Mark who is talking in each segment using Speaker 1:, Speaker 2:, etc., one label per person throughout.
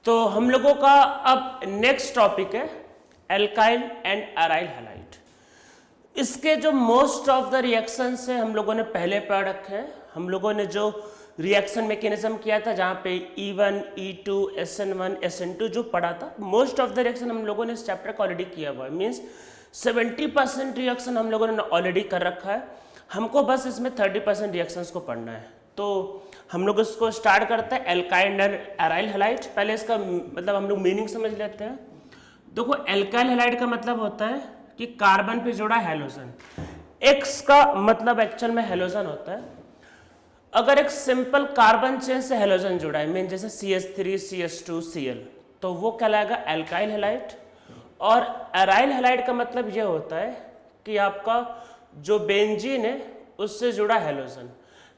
Speaker 1: तो हम लोगों का अब नेक्स्ट टॉपिक है एल्काइल एंड अराइल हैलाइड। इसके जो मोस्ट ऑफ द रिएक्शंस है हम लोगों ने पहले पढ़ रखे हैं। हम लोगों ने जो रिएक्शन मैकेनिज्म किया था जहाँ पे E1, E2, SN1, SN2 जो पढ़ा था, मोस्ट ऑफ द रिएक्शन हम लोगों ने इस चैप्टर को ऑलरेडी किया हुआ है। मीन्स 70% रिएक्शन हम लोगों ने ऑलरेडी कर रखा है। हमको बस इसमें 30% रिएक्शंस को पढ़ना है। तो हम लोग इसको स्टार्ट करते हैं एल्काइल एंड अराइल हैलाइड। पहले इसका मतलब हम लोग मीनिंग समझ लेते हैं। देखो एल्काइल हैलाइड का मतलब होता है कि कार्बन पे जुड़ा हैलोजन। एक्स का मतलब एक्चुअल में हैलोजन होता है। अगर एक सिंपल कार्बन चेन से हैलोजन जुड़ा है, मीन जैसे CH3, CH2, Cl, तो वो कहलाएगा एल्काइल हैलाइड। और अराइल हैलाइड का मतलब ये होता है कि आपका जो बेंजीन है उससे जुड़ा हैलोजन,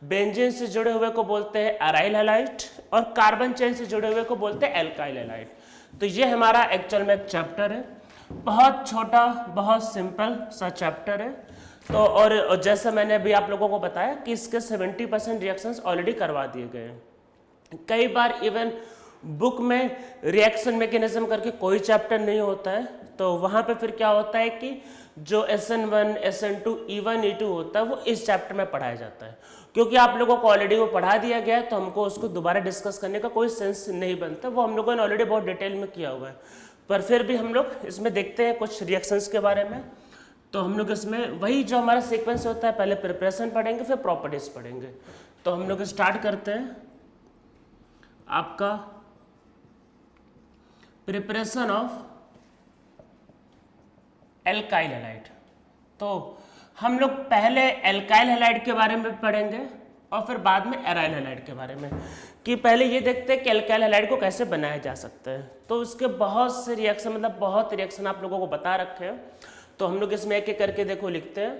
Speaker 1: बेंजीन से जुड़े हुए को बोलते हैं अराइल हैलाइड और कार्बन चेन से जुड़े हुए को बोलते हैं एल्काइल हैलाइड। तो ये हमारा एक्चुअल में एक चैप्टर है, बहुत छोटा बहुत सिंपल सा चैप्टर है। तो और जैसा मैंने अभी आप लोगों को बताया कि इसके 70% रिएक्शंस ऑलरेडी करवा दिए गए हैं। कई बार इवन बुक में रिएक्शन मैकेनिज्म करके कोई चैप्टर नहीं होता है, तो वहाँ पे फिर क्या होता है कि जो SN1, SN2, E1, E2 होता है वो इस चैप्टर में पढ़ाया जाता है। क्योंकि आप लोगों को ऑलरेडी वो पढ़ा दिया गया है तो हमको उसको दोबारा डिस्कस करने का कोई सेंस नहीं बनता। वो हम लोगों ने ऑलरेडी बहुत डिटेल में किया हुआ है, पर फिर भी हम लोग इसमें देखते हैं कुछ रिएक्शंस के बारे में। तो हम लोग इसमें वही जो हमारा सीक्वेंस होता है, पहले प्रिपरेशन पढ़ेंगे फिर प्रॉपर्टीज पढ़ेंगे। तो हम लोग स्टार्ट करते हैं आपका प्रिपरेशन ऑफ एल्काइल हैलाइड। तो हम लोग पहले एल्काइल हैलाइड के बारे में पढ़ेंगे और फिर बाद में अराइल हैलाइड के बारे में, कि पहले ये देखते हैं कि एल्काइल हैलाइड को कैसे बनाया जा सकता है। तो उसके बहुत से रिएक्शन, मतलब बहुत रिएक्शन आप लोगों को बता रखे हैं। तो हम लोग इसमें एक एक करके देखो लिखते हैं।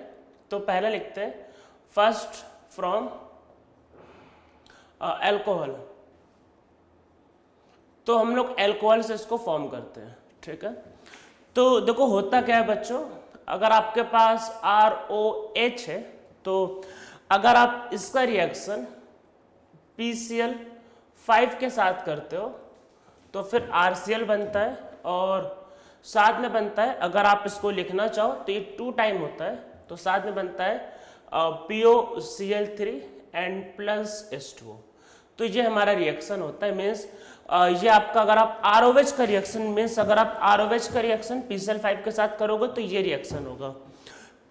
Speaker 1: तो पहला लिखते हैं फर्स्ट फ्रॉम एल्कोहल। तो हम लोग एल्कोहल से इसको फॉर्म करते हैं, ठीक है। तो देखो होता क्या है बच्चों, अगर आपके पास ROH है तो अगर आप इसका रिएक्शन PCl5 के साथ करते हो तो फिर RCl बनता है और साथ में बनता है, अगर आप इसको लिखना चाहो तो ये 2 टाइम होता है, तो साथ में बनता है POCl3 एंड प्लस H2O। तो ये हमारा रिएक्शन होता है। मीन्स ये आपका अगर आप ROH का रिएक्शन, मीन्स अगर आप ROH का रिएक्शन PCl5 के साथ करोगे तो ये रिएक्शन होगा।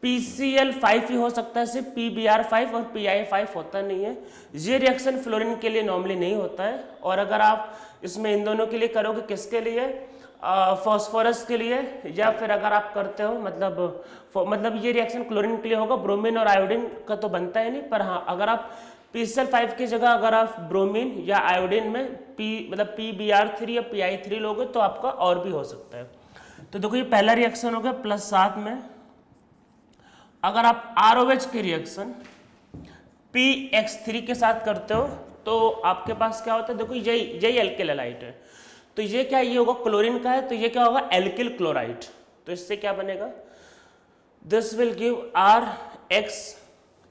Speaker 1: PCl5 ही हो सकता है, सिर्फ PBr5 और PI5 होता नहीं है। ये रिएक्शन फ्लोरीन के लिए नॉर्मली नहीं होता है। और अगर आप इसमें इन दोनों के लिए करोगे, किसके लिए, फॉस्फोरस के लिए, या फिर अगर आप करते हो मतलब ये रिएक्शन क्लोरीन के लिए होगा। ब्रोमीन और आयोडीन का तो बनता है नहीं, पर हाँ अगर आप PCl5 की जगह अगर आप ब्रोमीन या आयोडीन में मतलब PBr3 या PI3 लोगे तो आपका और भी हो सकता है। तो देखो ये पहला रिएक्शन हो गया। प्लस साथ में अगर आप ROH की रिएक्शन PX3 के साथ करते हो तो आपके पास क्या होता है, देखो यही एल्किल हैलाइड है। तो ये क्या, ये होगा क्लोरीन का है, तो ये क्या होगा, एल्किल क्लोराइड। तो इससे क्या बनेगा, this will give RX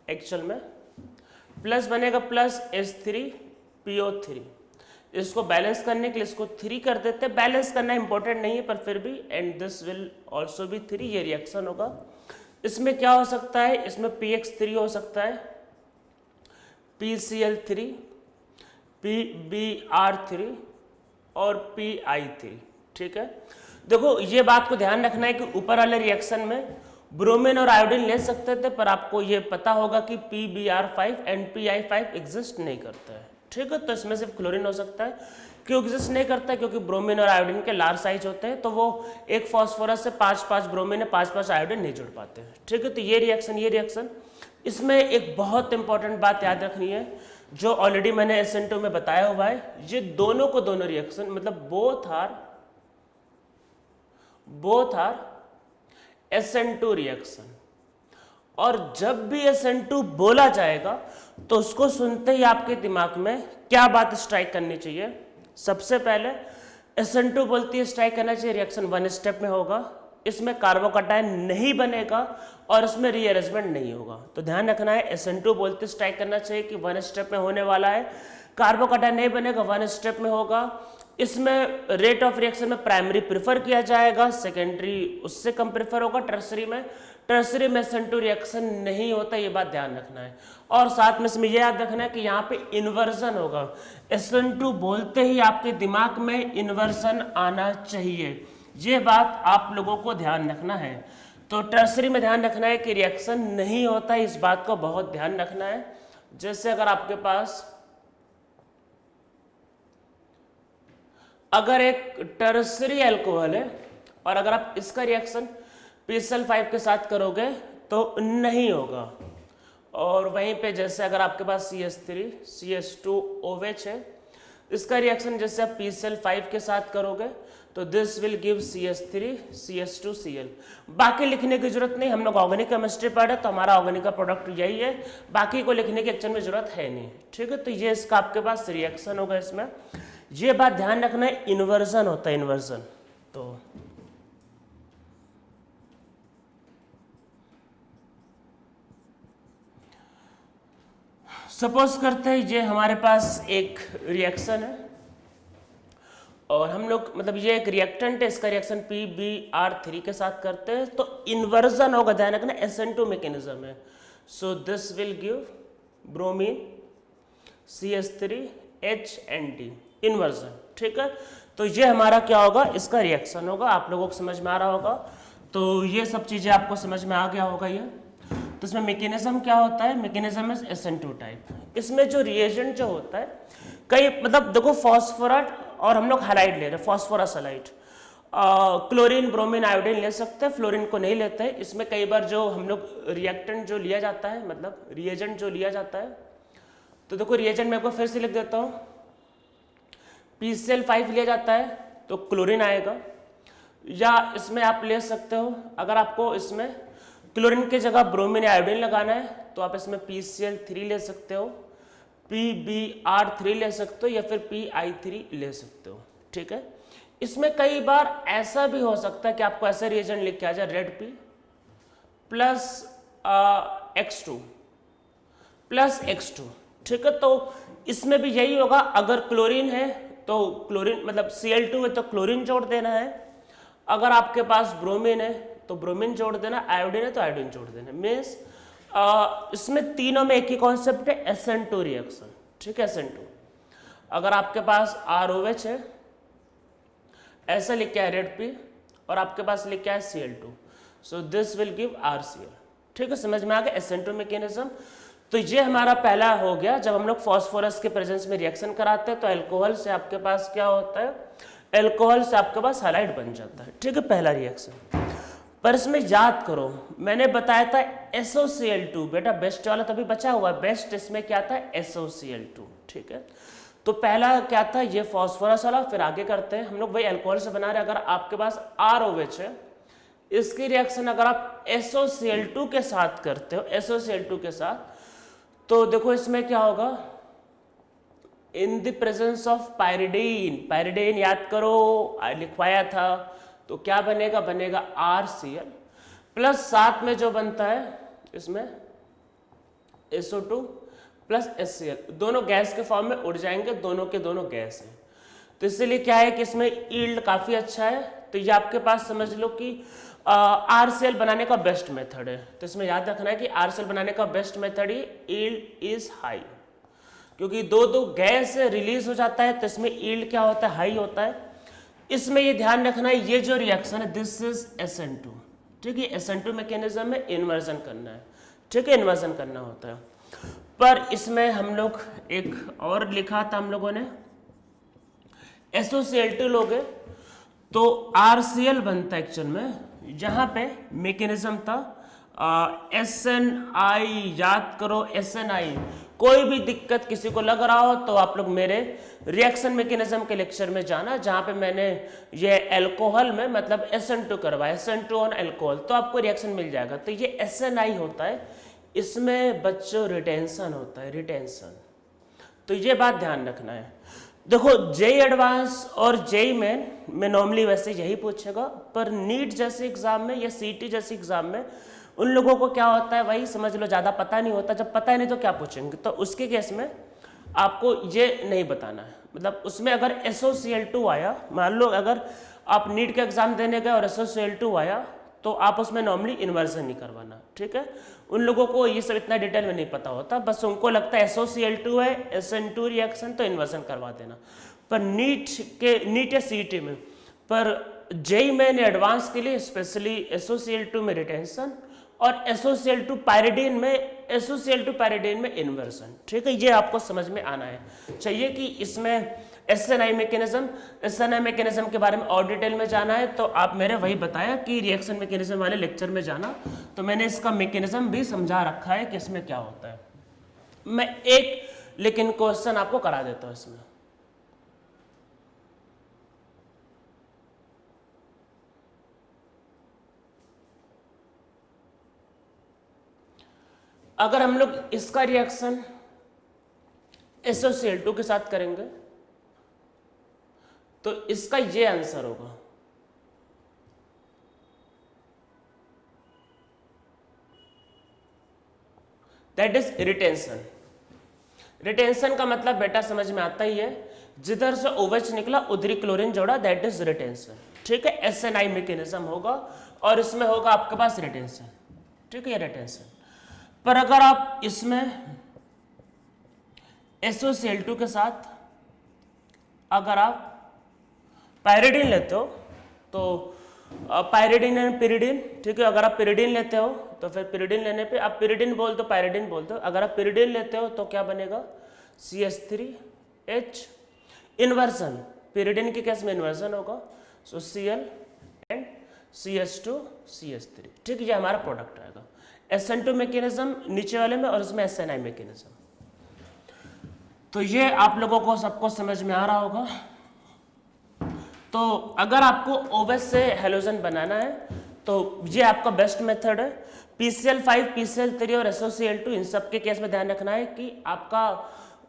Speaker 1: actual में, प्लस बनेगा प्लस H3PO3। इसको बैलेंस करने के लिए इसको 3 कर देते हैं। बैलेंस करना इंपॉर्टेंट नहीं है पर फिर भी, एंड दिस विल ऑल्सो भी 3। ये रिएक्शन होगा। इसमें क्या हो सकता है, इसमें PX3 हो सकता है, PCl3, PBr3 और PI3, ठीक है। देखो ये बात को ध्यान रखना है कि ऊपर वाले रिएक्शन में ब्रोमीन और आयोडीन ले सकते थे, पर आपको ये पता होगा कि PBr5 एंड PI5 एग्जिस्ट नहीं करता है, ठीक है। तो इसमें सिर्फ क्लोरीन हो सकता है। क्यों एग्जिस्ट नहीं करता है, क्योंकि ब्रोमीन और आयोडीन के लार्ज साइज होते हैं, तो वो एक फॉस्फोरस से 5-5 ब्रोमीन है, 5-5 आयोडीन नहीं जुड़ पाते हैं, ठीक है। तो ये रिएक्शन इसमें एक बहुत इंपॉर्टेंट बात याद रखनी है जो ऑलरेडी मैंने SN2 में बताया हुआ है। ये दोनों को दोनों रिएक्शन मतलब बोथ आर SN2 रिएक्शन। और जब भी SN2 बोला जाएगा तो उसको सुनते ही आपके दिमाग में क्या बात स्ट्राइक करनी चाहिए, सबसे पहले SN2 बोलती है स्ट्राइक करना चाहिए रिएक्शन 1 स्टेप में होगा, इसमें कार्बोकैटायन नहीं बनेगा और इसमें रीअरेंजमेंट नहीं होगा। तो ध्यान रखना है, SN2 बोलते स्ट्राइक करना चाहिए कि 1 स्टेप में होने वाला है, कार्बोकैटायन नहीं बनेगा, 1 स्टेप में होगा, इसमें रेट ऑफ रिएक्शन में प्राइमरी प्रेफर किया जाएगा, सेकेंडरी उससे कम प्रेफर होगा। टर्सरी में SN2 रिएक्शन नहीं होता, ये बात ध्यान रखना है। और साथ में इसमें ये याद रखना है कि यहाँ पे इन्वर्जन होगा। SN2 बोलते ही आपके दिमाग में इन्वर्जन आना चाहिए, ये बात आप लोगों को ध्यान रखना है। तो टर्सरी में ध्यान रखना है कि रिएक्शन नहीं होता है, इस बात को बहुत ध्यान रखना है। जैसे अगर आपके पास अगर एक टर्सरी अल्कोहल है और अगर आप इसका रिएक्शन PCl5 के साथ करोगे तो नहीं होगा। और वहीं पे जैसे अगर आपके पास CH3 CH2OH है, इसका रिएक्शन जैसे आप PCl5 के साथ करोगे तो this will give CH3 CH2Cl। बाकी लिखने की जरूरत नहीं, हम लोग ऑर्गेनिक केमिस्ट्री पढ़े तो हमारा ऑर्गेनिक का प्रोडक्ट यही है, बाकी को लिखने की एक्चुअल में जरूरत है नहीं, ठीक है। तो ये इसका आपके पास रिएक्शन होगा। इसमें ये बात ध्यान रखना है, इन्वर्जन होता है, इन्वर्जन। तो सपोज करते हैं ये हमारे पास एक रिएक्शन है और हम लोग मतलब ये एक रिएक्टेंट है, इसका रिएक्शन PbR3 के साथ करते हैं तो इन्वर्जन होगा, ध्यान रखना SN2 मैकेनिज्म है। सो this will give bromine CH3HND, inversion, ठीक है। तो ये हमारा क्या होगा, इसका रिएक्शन होगा। आप लोगों को समझ में आ रहा होगा, तो ये सब चीजें आपको समझ में आ गया होगा ये। तो इसमें मैकेनिज्म क्या होता है, मैकेनिज्म इज SN2 टाइप। इसमें जो रिएजेंट जो होता है कई मतलब देखो फॉस्फोरस और हम लोग हैलाइड ले रहे हैं, phosphorus halide, chlorine bromine iodine ले सकते हैं, फ्लोरीन को नहीं लेते हैं। इसमें कई बार जो हम लोग रिएक्टेंट जो लिया जाता है मतलब रिएजेंट जो लिया जाता है, तो देखो रिएजेंट मैं आपको फिर से लिख देता हूँ। PCl5 लिया जाता है तो क्लोरीन आएगा, या इसमें आप ले सकते हो अगर आपको इसमें क्लोरीन की जगह ब्रोमीन आयोडीन लगाना है तो आप इसमें PCl3 ले सकते हो, PbR3 ले सकते हो या फिर PI3 ले सकते हो, ठीक है। इसमें कई बार ऐसा भी हो सकता है कि आपको ऐसा रिएजेंट लिख के आ जाए red P plus X2 plus X2, ठीक है। तो इसमें भी यही होगा, अगर क्लोरीन है तो क्लोरीन मतलब Cl2 है तो क्लोरीन जोड़ देना है, अगर आपके पास ब्रोमीन है तो ब्रोमीन जोड़ देना, आयोडीन है तो आयोडीन जोड़ देना। मीन्स इसमें तीनों में एक ही कॉन्सेप्ट है, SN2 रिएक्शन, ठीक है। SN2 अगर आपके पास ROH है, ऐसा लिख के है रेड P और आपके पास लिख के है Cl2, so this will give RCl, ठीक है। समझ में आ गया SN2 मैकेनिज्म। तो ये हमारा पहला हो गया, जब हम लोग फास्फोरस के प्रेजेंस में रिएक्शन कराते हैं तो अल्कोहल से आपके पास क्या होता है, अल्कोहल से आपके पास हैलाइड बन जाता है, ठीक है, पहला रिएक्शन। पर इसमें याद करो मैंने बताया था SOCl2, बेटा बेस्ट वाला तो अभी बचा हुआ है, बेस्ट इसमें क्या था SOCl2, ठीक है। तो पहला क्या था ये फास्फोरस वाला, फिर आगे करते हैं हम लोग वही अल्कोहल से बना रहे हैं। अगर आपके पास ROH है, इसकी रिएक्शन अगर आप SOCl2 के साथ करते हो, SOCl2 के साथ, तो देखो इसमें क्या होगा, in the presence of pyridine, pyridine याद करो लिखवाया था, तो क्या बनेगा, बनेगा RCl प्लस साथ में जो बनता है इसमें SO2 प्लस HCl, दोनों गैस के फॉर्म में उड़ जाएंगे, दोनों के दोनों गैस हैं। तो इसलिए क्या है कि इसमें यील्ड काफी अच्छा है। तो ये आपके पास समझ लो कि RCl बनाने का बेस्ट मेथड है। तो इसमें याद रखना है कि RCl बनाने का best method he yield is high, क्योंकि दो गैस रिलीज हो जाता है तो इसमें यील्ड क्या होता है, हाई होता है। इसमें ये ध्यान रखना है ये जो रिएक्शन है दिस इज SN2, ठीक है। SN2 मैकेनिज्म में इन्वर्जन करना है, ठीक है, इन्वर्जन करना होता है। पर इसमें हम लोग एक और लिखा था हम लोगों ने, SOCl2 लोगे तो RCl बनता है एक्चुअल में, जहां पे मैकेनिज्म था SNI, याद करो SNI। कोई भी दिक्कत किसी को लग रहा हो तो आप लोग मेरे रिएक्शन मैकेनिज्म के लेक्चर में जाना, जहां पे मैंने ये अल्कोहल में मतलब SN2 करवाया, SN2 ऑन अल्कोहल, तो आपको रिएक्शन मिल जाएगा। तो ये SNI होता है, इसमें बच्चों रिटेंशन होता है, रिटेंशन। तो ये बात ध्यान रखना है। देखो JEE एडवांस और JEE मेन में नॉर्मली वैसे यही पूछेगा, पर नीट जैसे एग्जाम में या CT जैसे एग्जाम में उन लोगों को क्या होता है वही समझ लो, ज़्यादा पता नहीं होता। जब पता है नहीं तो क्या पूछेंगे, तो उसके केस में आपको ये नहीं बताना है, मतलब उसमें अगर SOCl2 आया, मान लो अगर आप नीट का एग्जाम देने गए और SOCl2 आया तो आप उसमें नॉर्मली इन्वर्जन नहीं करवाना, ठीक है। उन लोगों को ये सब इतना डिटेल में नहीं पता होता, बस उनको लगता है SOCl2 है, SN2 रिएक्शन तो इन्वर्जन करवा देना। पर नीट या CET में, पर जेई मेन एडवांस के लिए स्पेशली SOCl2 में रिटेंशन और SOCl2 पायरिडीन में इन्वर्जन, ठीक है। ये आपको समझ में आना है चाहिए कि इसमें SNI मैकेनिज्म के बारे में और डिटेल में जाना है तो आप मेरे वही बताया कि रिएक्शन मैकेनिज्म वाले लेक्चर में जाना, तो मैंने इसका मैकेनिज्म भी समझा रखा है कि इसमें क्या होता है। मैं एक लेकिन क्वेश्चन आपको करा देता हूं इसमें। अगर हम लोग इसका रिएक्शन SOCl2 के साथ करेंगे तो इसका ये आंसर होगा। That is retention. रिटेंशन का मतलब बेटा समझ में आता ही है, जिधर से OH निकला उधर ही क्लोरीन जोड़ा, दैट इज रिटेंशन, ठीक है। SNI मैकेनिज्म होगा और इसमें होगा आपके पास रिटेंशन, ठीक है, रिटेंशन। पर अगर आप इसमें SOCl2 के साथ अगर आप पायरिडीन लेते हो तो पायरिडीन एंड पिरिडीन, ठीक है। अगर आप पिरिडीन लेते हो तो फिर पिरिडीन लेने पे आप पिरिडीन बोलते हो, पायरिडीन बोलते हो। अगर आप पिरिडीन लेते हो तो क्या बनेगा, CH3H इन्वर्जन, पिरिडीन के केस में इन्वर्जन होगा, सो Cl एंड CH2 CH3, ठीक है। ये हमारा प्रोडक्ट आएगा। SN2 मैकेनिज्म नीचे वाले में और इसमें SNI मैकेनिज्म। तो ये आप लोगों को सबको समझ में आ रहा होगा। तो अगर आपको OH से हेलोजन बनाना है तो ये आपका बेस्ट मेथड है। PCl5, PCl3 और SOCl2 इन सब के केस में ध्यान रखना है कि आपका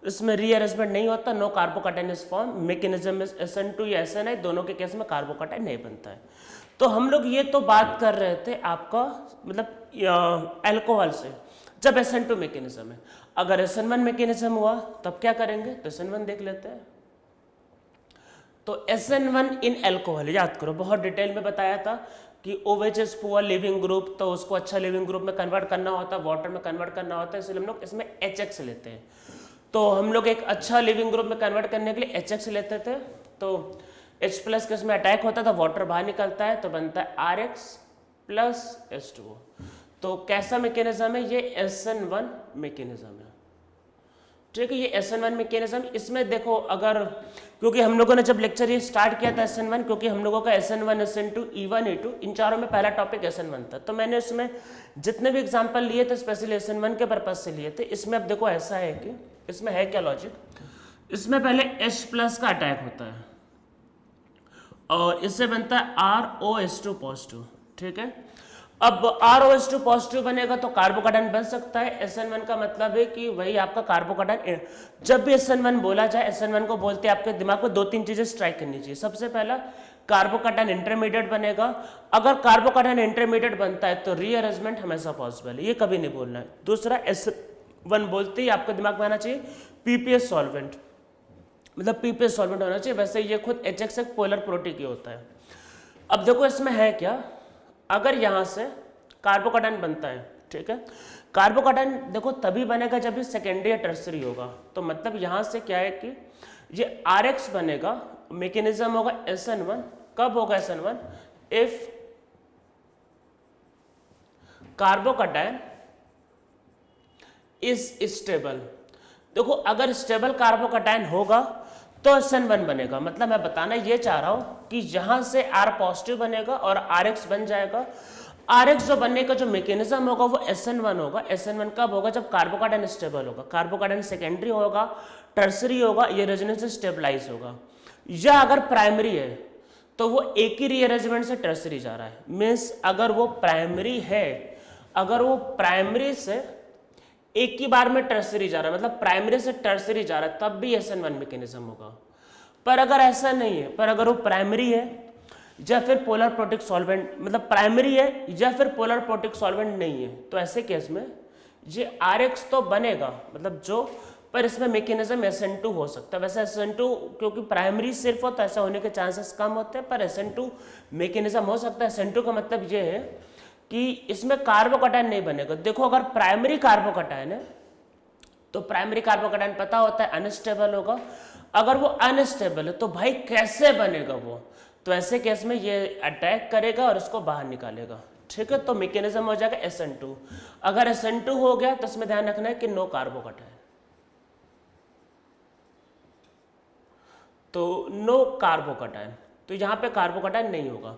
Speaker 1: इसमें रीअरेंजमेंट नहीं होता, no carbocation is form, mechanism is SN2 या SNI, दोनों के केस में कार्बोकैटायन नहीं बनता है। तो हम लोग ये तो बात कर रहे थे आपका मतलब अल्कोहल से, जब SN2 मैकेनिज्म है। अगर SN1 मैकेनिज्म हुआ तब क्या करेंगे, तो SN1 देख लेते हैं। तो SN1 इन अल्कोहल, याद करो बहुत डिटेल में बताया था कि OH is poor leaving group, तो उसको अच्छा लिविंग ग्रुप में कन्वर्ट करना होता है, वाटर में कन्वर्ट करना होता है, इसलिए हम लोग इसमें HX लेते हैं। तो हम लोग एक अच्छा लिविंग ग्रुप में कन्वर्ट करने के लिए HX लेते थे। तो H+ के इसमें अटैक होता था, वाटर बाहर निकलता है तो बनता है RX प्लस H2O। तो कैसा मैकेनिज्म है ये, SN1 मैकेनिज्म है, ठीक है। ये SN1 मैकेनिज्म, इसमें देखो अगर, क्योंकि हम लोगों ने जब लेक्चर ये स्टार्ट किया था SN1, क्योंकि हम लोगों का SN1 SN2 E1 E2 इन चारों में पहला टॉपिक SN1 था, तो मैंने उसमें जितने भी एग्जांपल लिए थे स्पेशली SN1 के पर्पज से लिए थे। इसमें अब देखो ऐसा है कि इसमें है क्या लॉजिक, इसमें पहले H+ का अटैक होता है और इससे बनता है ROH2 पॉजिटिव, ठीक है। अब ROH2 पॉजिटिव बनेगा तो कार्बोकैटायन बन सकता है। SN1 का मतलब है कि वही आपका कार्बोकैटायन, जब भी SN1 बोला जाए, SN1 को बोलते हैं आपके दिमाग में 2-3 चीजें स्ट्राइक करनी चाहिए। सबसे पहला कार्बोकैटायन इंटरमीडिएट बनेगा, अगर कार्बोकैटायन इंटरमीडिएट बनता है तो रीअरेंजमेंट हमेशा पॉसिबल है, ये कभी नहीं बोलना है। दूसरा SN1 बोलते ही आपके दिमाग में आना चाहिए PPS सॉल्वेंट, मतलब PPS सॉल्वेंट होना चाहिए। वैसे ये खुद HX एक पोलर प्रोटीन होता है। अब देखो इसमें है क्या, अगर यहाँ से कार्बोकैटायन बनता है, ठीक है, कार्बोकैटायन देखो तभी बनेगा जब ये सेकेंडरी या टर्सरी होगा। तो मतलब यहाँ से क्या है कि ये RX बनेगा, मैकेनिज्म होगा SN1। कब होगा SN1, if carbocation is stable. देखो अगर स्टेबल कार्बोकैटायन होगा तो SN1 बनेगा। मतलब मैं बताना ये चाह रहा हूं कि यहां से R पॉजिटिव बनेगा और RX बन जाएगा। RX जो बनने का जो मैकेनिज्म होगा वो SN1 होगा। SN1 कब होगा, जब कार्बोकैटायन स्टेबल होगा। कार्बोकैटायन सेकेंडरी होगा, टर्सरी होगा, ये रेजोनेंस से स्टेबलाइज होगा। या अगर प्राइमरी है तो वो एक ही रीअरेंजमेंट से टर्सरी जा रहा है। मीन्स अगर वो प्राइमरी है, अगर वो प्राइमरी से एक ही बार में टर्सरी जा रहा है, मतलब प्राइमरी से टर्सरी जा रहा है, तब भी SN1 मैकेनिज्म होगा। पर अगर ऐसा नहीं है, पर अगर वो प्राइमरी है या फिर पोलर प्रोटिक सॉल्वेंट, मतलब प्राइमरी है या फिर पोलर प्रोटिक सॉल्वेंट नहीं है, तो ऐसे केस में ये RX तो बनेगा, मतलब जो पर इसमें मैकेनिज्म SN2 हो सकता है। वैसे SN2 क्योंकि प्राइमरी सिर्फ हो तो ऐसा होने के चांसेस कम होते हैं, पर SN2 मैकेनिज्म हो सकता है। SN2 का मतलब ये है कि इसमें कार्बोकैटायन नहीं बनेगा। देखो अगर प्राइमरी कार्बोकैटायन है तो प्राइमरी कार्बोकैटायन पता होता है अनस्टेबल होगा। अगर वो अनस्टेबल है तो भाई कैसे बनेगा वो, तो ऐसे केस में ये अटैक करेगा और इसको बाहर निकालेगा। ठीक है, तो मैकेनिज्म हो जाएगा SN2। अगर SN2 हो गया तो इसमें ध्यान रखना है कि नो कार्बोकैटायन, तो नो कार्बोकैटायन, तो यहाँ पे कार्बोकैटायन नहीं होगा।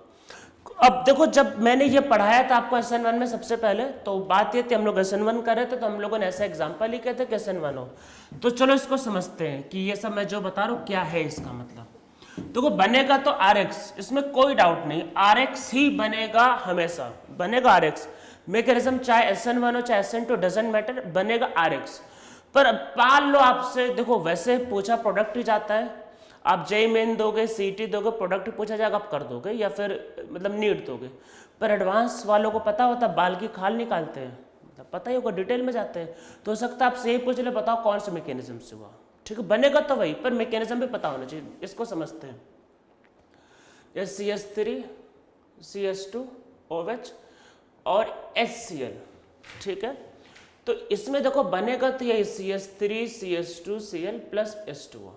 Speaker 1: अब देखो जब मैंने ये पढ़ाया था आपको SN1 में सबसे पहले, तो बात ये थी हम लोग SN1 कर रहे थे, तो हम लोगों ने ऐसा एग्जांपल ही कहते कि SN1 हो। तो चलो इसको समझते हैं कि ये सब मैं जो बता रहा हूँ क्या है इसका मतलब। देखो बनेगा तो RX, इसमें कोई डाउट नहीं, RX ही बनेगा, हमेशा बनेगा RX। मैकेनिज्म चाहे SN1 हो चाहे SN2 डजंट मैटर, बनेगा RX। पर मान लो आपसे, देखो वैसे पूछा प्रोडक्ट ही जाता है, आप जेई मेन दोगे, सीटी दोगे, प्रोडक्ट पूछा जाएगा आप कर दोगे या फिर मतलब नीट दोगे। पर एडवांस वालों को पता होता है बाल की खाल निकालते हैं, मतलब पता ही होगा, डिटेल में जाते हैं, तो हो सकता है आपसे यही पूछ ले बताओ कौन से मैकेनिज्म से हुआ। ठीक है, बनेगा तो वही, पर मैकेनिज्म भी पता होना चाहिए। इसको समझते हैं, ये CH3 CH2 OH और HCl। ठीक है, तो इसमें देखो बनेगा तो ये CH3 CH2 Cl plus H2O।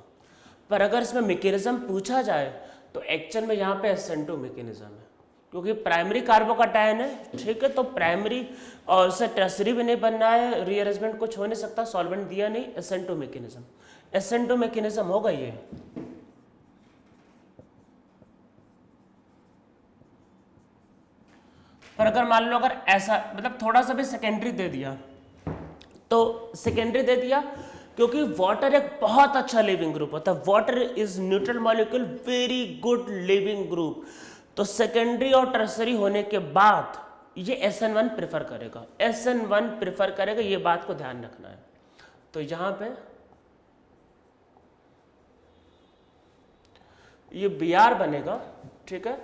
Speaker 1: पर अगर इसमें मैकेनिज्म पूछा जाए तो एक्चुअल में यहाँ पे SN2 मैकेनिज्म है, क्योंकि प्राइमरी कार्बोकैटायन है। ठीक है, तो प्राइमरी और उससे टर्सरी भी नहीं बनना है, रीअरेंजमेंट कुछ हो नहीं सकता, सॉल्वेंट दिया नहीं, SN2 मैकेनिज्म, SN2 मैकेनिज्म होगा ये। पर अगर मान लो अगर ऐसा मतलब थोड़ा सा भी सेकेंडरी दे दिया, तो सेकेंडरी दे दिया क्योंकि वाटर एक बहुत अच्छा लिविंग ग्रुप होता है, water is neutral molecule, very good leaving group. तो सेकेंडरी और टर्सरी होने के बाद ये SN1 प्रेफर करेगा, SN1 प्रेफर करेगा, ये बात को ध्यान रखना है। तो यहां पे ये Br बनेगा। ठीक है,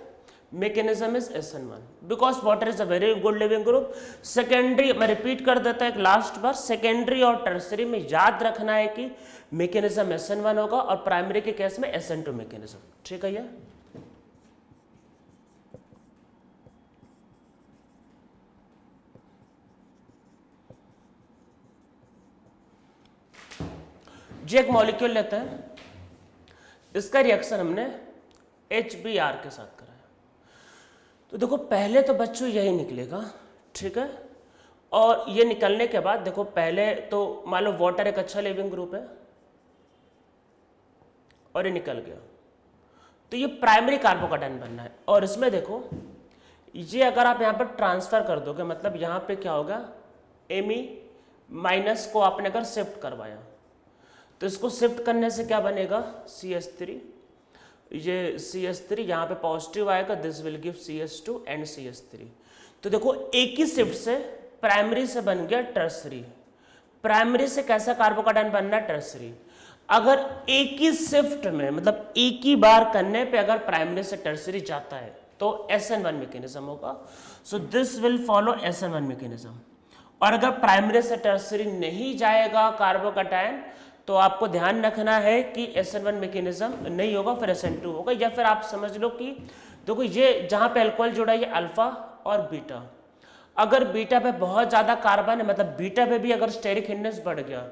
Speaker 1: mechanism is SN1 because water is a very good leaving group. Secondary मैं रिपीट कर देता हूं एक लास्ट बार, सेकेंडरी और टर्सरी में याद रखना है कि मैकेनिज्म SN1 होगा और प्राइमरी के केस में SN2 मैकेनिज्म। ठीक है, ये जी एक मॉलिक्यूल लेते हैं, इसका रिएक्शन हमने HBr के साथ कराया। तो देखो पहले तो बच्चों यही निकलेगा। ठीक है, और ये निकलने के बाद देखो पहले तो मान लो वाटर एक अच्छा लिविंग ग्रुप है और ये निकल गया, तो ये प्राइमरी कार्बोकैटायन बनना है। और इसमें देखो ये अगर आप यहाँ पर ट्रांसफर कर दोगे, मतलब यहाँ पे क्या होगा, Me माइनस को आपने अगर शिफ्ट करवाया तो इसको शिफ्ट करने से क्या बनेगा, CH3, ये CH3 यहाँ पे पॉजिटिव आएगा, this will give CH2 and CH3। तो देखो एक ही शिफ्ट से प्राइमरी से बन गया टर्सरी, प्राइमरी से कैसा कार्बोकैटायन बनना है, टर्सरी। अगर एक ही शिफ्ट में मतलब एक ही बार करने पे अगर प्राइमरी से टर्सरी जाता है तो SN1 मैकेनिज्म होगा। So this will follow SN1 mechanism. और अगर प्राइमरी से टर्सरी नहीं जाएगा कार्बोकैटायन तो आपको ध्यान रखना है कि SN1 मैकेनिज्म नहीं होगा, फिर SN2 होगा। या फिर आप समझ लो कि देखो ये जहां पे अल्कोहल जुड़ा है ये अल्फा और बीटा, अगर बीटा पे बहुत ज्यादा कार्बन है, मतलब बीटा पे भी अगर स्टेरिक हिंड्रेंस बढ़ गया,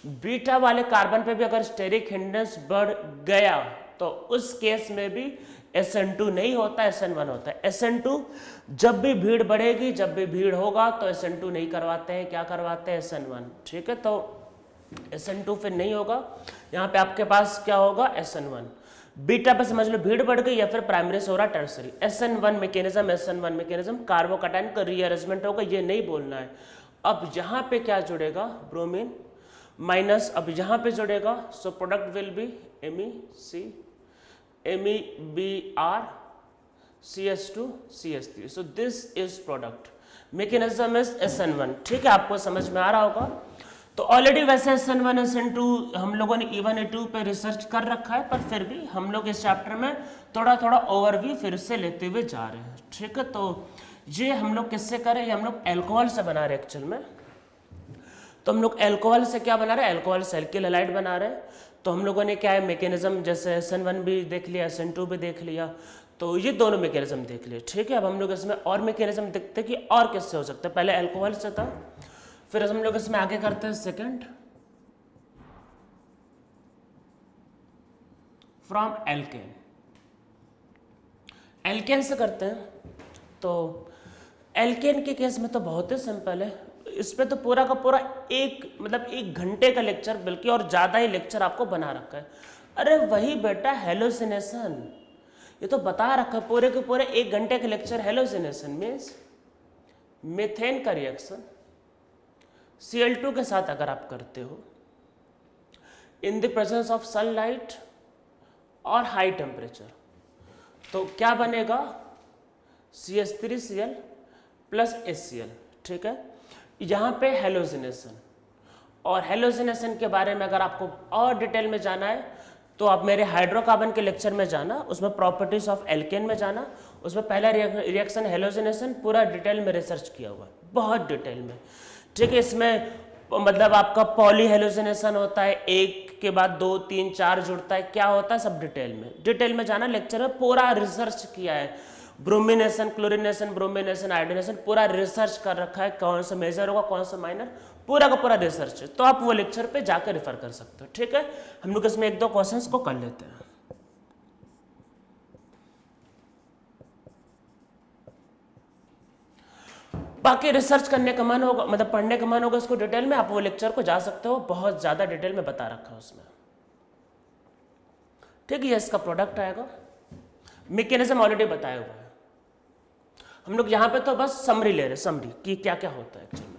Speaker 1: बीटा वाले कार्बन पे भी अगर स्टेरिक हिंड्रेंस बढ़ गया तो उस केस में भी SN2 नहीं होता, SN1 होता है। SN2 जब भी भीड़ बढ़ेगी, जब भी भीड़ होगा तो SN2 नहीं करवाते हैं, क्या करवाते हैं, SN1। ठीक है, तो SN2 फिर नहीं होगा, यहाँ पे आपके पास क्या होगा, SN1। बीटा पे समझ लो भीड़ बढ़ गई या फिर प्राइमरी से हो रहा tertiary, SN1 mechanism, SN1 mechanism, carbocation का रीअरेंजमेंट होगा, ये नहीं बोलना है। अब यहाँ पे क्या जुड़ेगा, ब्रोमीन माइनस, अब यहाँ पे जुड़ेगा, so product will B MEBr CH2 CH3। So this is product, mechanism is SN1। ठीक है, आपको समझ में आ रहा होगा। तो ऑलरेडी वैसे SN1 SN2 हम लोगों ने E1 E2 पे रिसर्च कर रखा है, पर फिर भी हम लोग इस चैप्टर में थोड़ा थोड़ा ओवरव्यू फिर से लेते हुए जा रहे हैं। ठीक है, तो ये हम लोग किससे करें, ये हम लोग एल्कोहल से बना रहे हैं एक्चुअल में। तो हम लोग अल्कोहल से क्या बना रहे हैं, अल्कोहल से एल्किल हैलाइड बना रहे हैं। तो हम लोगों ने क्या है मैकेनिज्म, जैसे SN1 भी देख लिया, SN2 भी देख लिया, तो ये दोनों मैकेनिज्म देख लिए, ठीक है। अब हम लोग इसमें और मैकेनिज्म देखते हैं कि और किससे हो सकता है। पहले अल्कोहल से था, फिर हम लोग इसमें आगे करते हैं सेकंड फ्रॉम एल्केन। एल्केन से करते हैं। तो एल्केन के केस में तो बहुत ही सिंपल है, इस पे तो पूरा का पूरा एक घंटे का लेक्चर, बल्कि और ज़्यादा ही लेक्चर आपको बना रखा है। अरे वही बेटा हेलोसिनेशन, ये तो बता रखा है पूरे के पूरे 1 घंटे का लेक्चर। हेलोसिनेशन मीन्स मीथेन का रिएक्शन Cl2 के साथ अगर आप करते हो in the presence of sunlight और हाई टेम्परेचर, तो क्या बनेगा CH3Cl प्लस HCl, ठीक है। यहाँ पे हेलोजिनेशन, और हेलोजिनेशन के बारे में अगर आपको और डिटेल में जाना है तो आप मेरे हाइड्रोकार्बन के लेक्चर में जाना, उसमें प्रॉपर्टीज ऑफ एल्केन में जाना, उसमें पहला रिएक्शन हेलोजिनेशन पूरा डिटेल में रिसर्च किया हुआ है, बहुत डिटेल में, ठीक है। इसमें मतलब आपका पॉली हेलोजिनेशन होता है, एक के बाद 2 3 4 जुड़ता है, क्या होता है सब डिटेल में जाना, लेक्चर में पूरा रिसर्च किया है। ब्रोमिनेशन, क्लोरिनेशन, ब्रोमिनेशन, आयोडिनेशन पूरा रिसर्च कर रखा है, कौन सा मेजर होगा कौन सा माइनर, पूरा का पूरा रिसर्च है। तो आप वो लेक्चर पे जाकर रेफर कर सकते हो, ठीक है। हम लोग इसमें 1-2 क्वेश्चंस को कर लेते हैं। बाकी रिसर्च करने का मन होगा, मतलब पढ़ने का मन होगा इसको डिटेल में, आप वो लेक्चर को जा सकते हो, बहुत ज्यादा डिटेल में बता रखा है उसमें, ठीक है। इसका प्रोडक्ट आएगा, मैकेनिज्म ऑलरेडी बताया हुआ है। हम लोग यहाँ पे तो बस समरी ले रहे हैं, समरी कि क्या क्या होता है एक्चुअली में।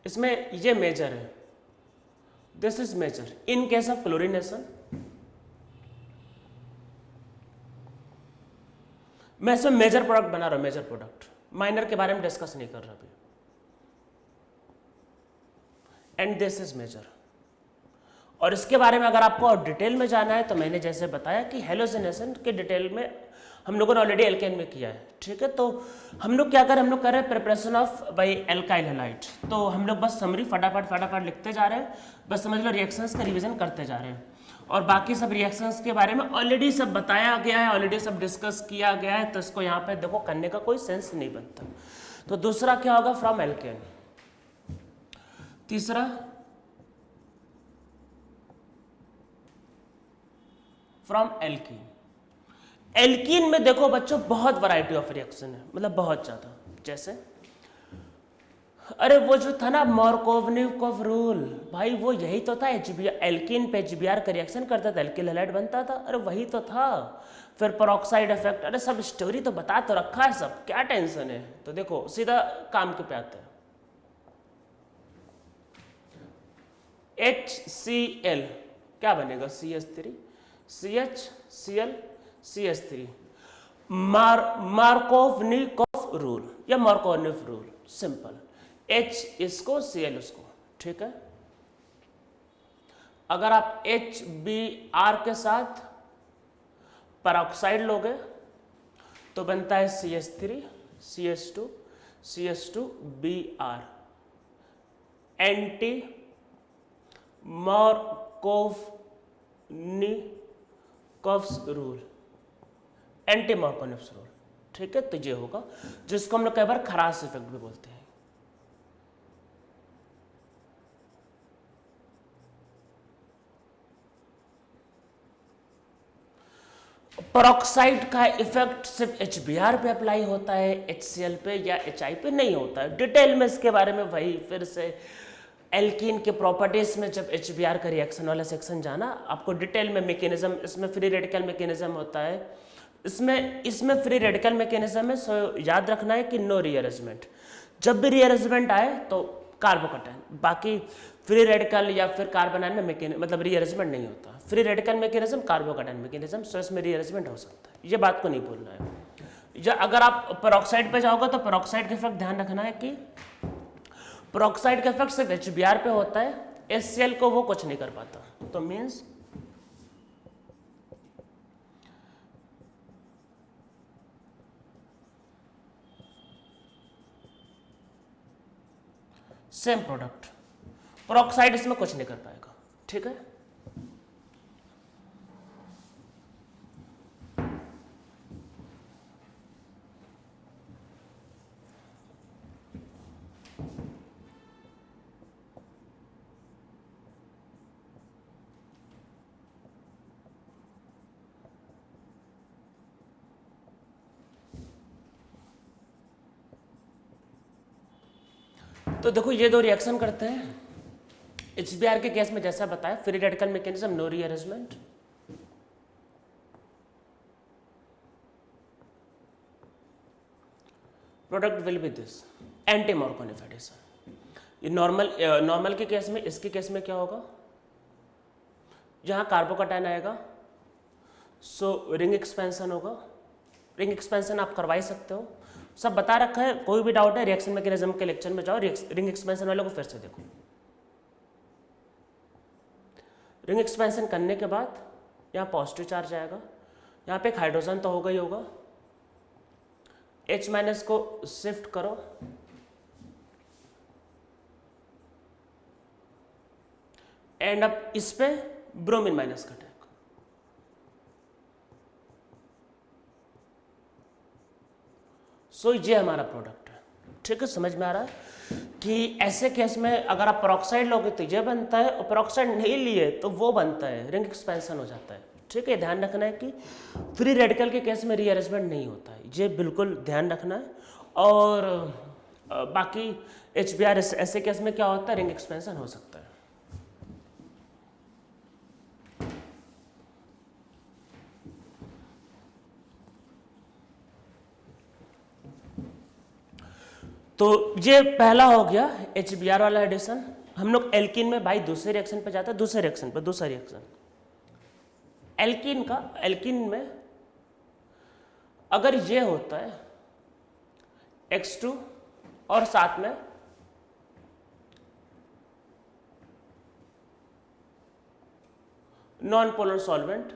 Speaker 1: इसमें ये मेजर है, this is major in case of chlorination. मैं इसमें मेजर प्रोडक्ट बना रहा हूं, मेजर प्रोडक्ट, माइनर के बारे में डिस्कस नहीं कर रहा अभी। And this is major. और इसके बारे में अगर आपको और डिटेल में जाना है तो मैंने जैसे बताया कि हेलोजिनेशन के डिटेल में हम लोगों ने ऑलरेडी एल्केन में किया है, ठीक है। तो हम लोग क्या करें, हम लोग कर रहे हैं preparation of by alkyl halide. तो हम लोग बस समरी फटाफट लिखते जा रहे हैं, बस समझ लो रिएक्शंस का रिवीजन करते जा रहे हैं। और बाकी सब रिएक्शंस के बारे में ऑलरेडी सब बताया गया है, ऑलरेडी सब डिस्कस किया गया है, तो इसको यहाँ पे देखो करने का कोई सेंस नहीं बनता। तो दूसरा क्या होगा, फ्रॉम एल्केन। तीसरा फ्रॉम एल्कीन। एल्कीन में देखो बच्चों बहुत वैरायटी ऑफ रिएक्शन है, मतलब बहुत ज्यादा। जैसे अरे वो जो था ना मार्कोवनिकोव रूल, भाई वो यही तो था, एल्कीन पे HBr का रिएक्शन करता था, एल्किल हैलाइड बनता था, अरे वही तो था। फिर पेरोक्साइड इफेक्ट, अरे सब स्टोरी तो बता तो रखा है, सब क्या टेंशन है। तो देखो सीधा काम के पे आते हैं। HCl क्या बनेगा, CH3 CHCl CH3, Markovnikov rule या मार्कोवनिकोव रूल, सिंपल। H इसको Cl उसको, ठीक है। अगर आप HBr के साथ पेरोक्साइड लोगे तो बनता है CH3 CH2 CH2Br, anti Markovnikov's rule, anti Markovnikov's rule, ठीक है। तो ये होगा जिसको हम लोग कई बार खरास इफेक्ट भी बोलते हैं। पेरोक्साइड का इफेक्ट सिर्फ HBr पे अप्लाई होता है, HCl पे या HI पे नहीं होता है। डिटेल में इसके बारे में वही फिर से एल्कीन के प्रॉपर्टीज में जब HBr का रिएक्शन वाला सेक्शन जाना, आपको डिटेल में मैकेनिज्म, इसमें फ्री रेडिकल मैकेनिज्म होता है, इसमें फ्री रेडिकल मैकेनिज्म है। सो याद रखना है कि नो रीअरेंजमेंट, जब भी रीअरेंजमेंट आए तो कार्बोकैटायन, बाकी फ्री रेडिकल या फिर कार्बन आयन में मतलब रीअरेंजमेंट नहीं होता। Free radical mechanism, carbocation mechanism, so इसमें रीअरेंजमेंट हो सकता है, ये बात को नहीं भूलना है। या अगर आप पेरोक्साइड पे जाओगे तो पेरोक्साइड के इफेक्ट ध्यान रखना है कि पेरोक्साइड का इफेक्ट सिर्फ HBr पे होता है, HCl को वो कुछ नहीं कर पाता। तो मीन्स सेम प्रोडक्ट, पेरोक्साइड इसमें कुछ नहीं कर पाएगा। ठीक है, तो देखो ये दो रिएक्शन करते हैं। HBr के केस में जैसा बताया, free radical mechanism, no rearrangement. Product will be this, anti Markovnikov addition. ये नॉर्मल के केस में, इसके केस में क्या होगा, जहां कार्बोकैटायन आएगा सो रिंग एक्सपेंशन होगा। रिंग एक्सपेंशन आप करवा ही सकते हो, सब बता रखा है। कोई भी डाउट है रिएक्शन मैकेनिज्म के लेक्चर में जाओ, रिंग एक्सपेंशन वाले को फिर से देखो। रिंग एक्सपेंशन करने के बाद यहाँ पॉजिटिव चार्ज आएगा, यहाँ पे एक हाइड्रोजन तो होगा ही होगा। H- को शिफ्ट करो, एंड अब इस पे ब्रोमीन माइनस का अटैक। सो ये हमारा प्रोडक्ट है। ठीक है, समझ में आ रहा है कि ऐसे केस में अगर आप पेरोक्साइड लोगे तो ये बनता है, और पेरोक्साइड नहीं लिए तो वो बनता है, रिंग एक्सपेंशन हो जाता है। ठीक है, ध्यान रखना है कि फ्री रेडिकल के केस में रीअरेंजमेंट नहीं होता है, ये बिल्कुल ध्यान रखना है। और बाकी HBr ऐसे केस में क्या होता है, रिंग एक्सपेंशन हो सकता है। तो ये पहला हो गया HBr वाला एडिशन। हम लोग एल्कीन में भाई दूसरे रिएक्शन पे जाते हैं, दूसरे रिएक्शन पे, दूसरा रिएक्शन एल्कीन में अगर ये होता है X2 और साथ में non polar solvent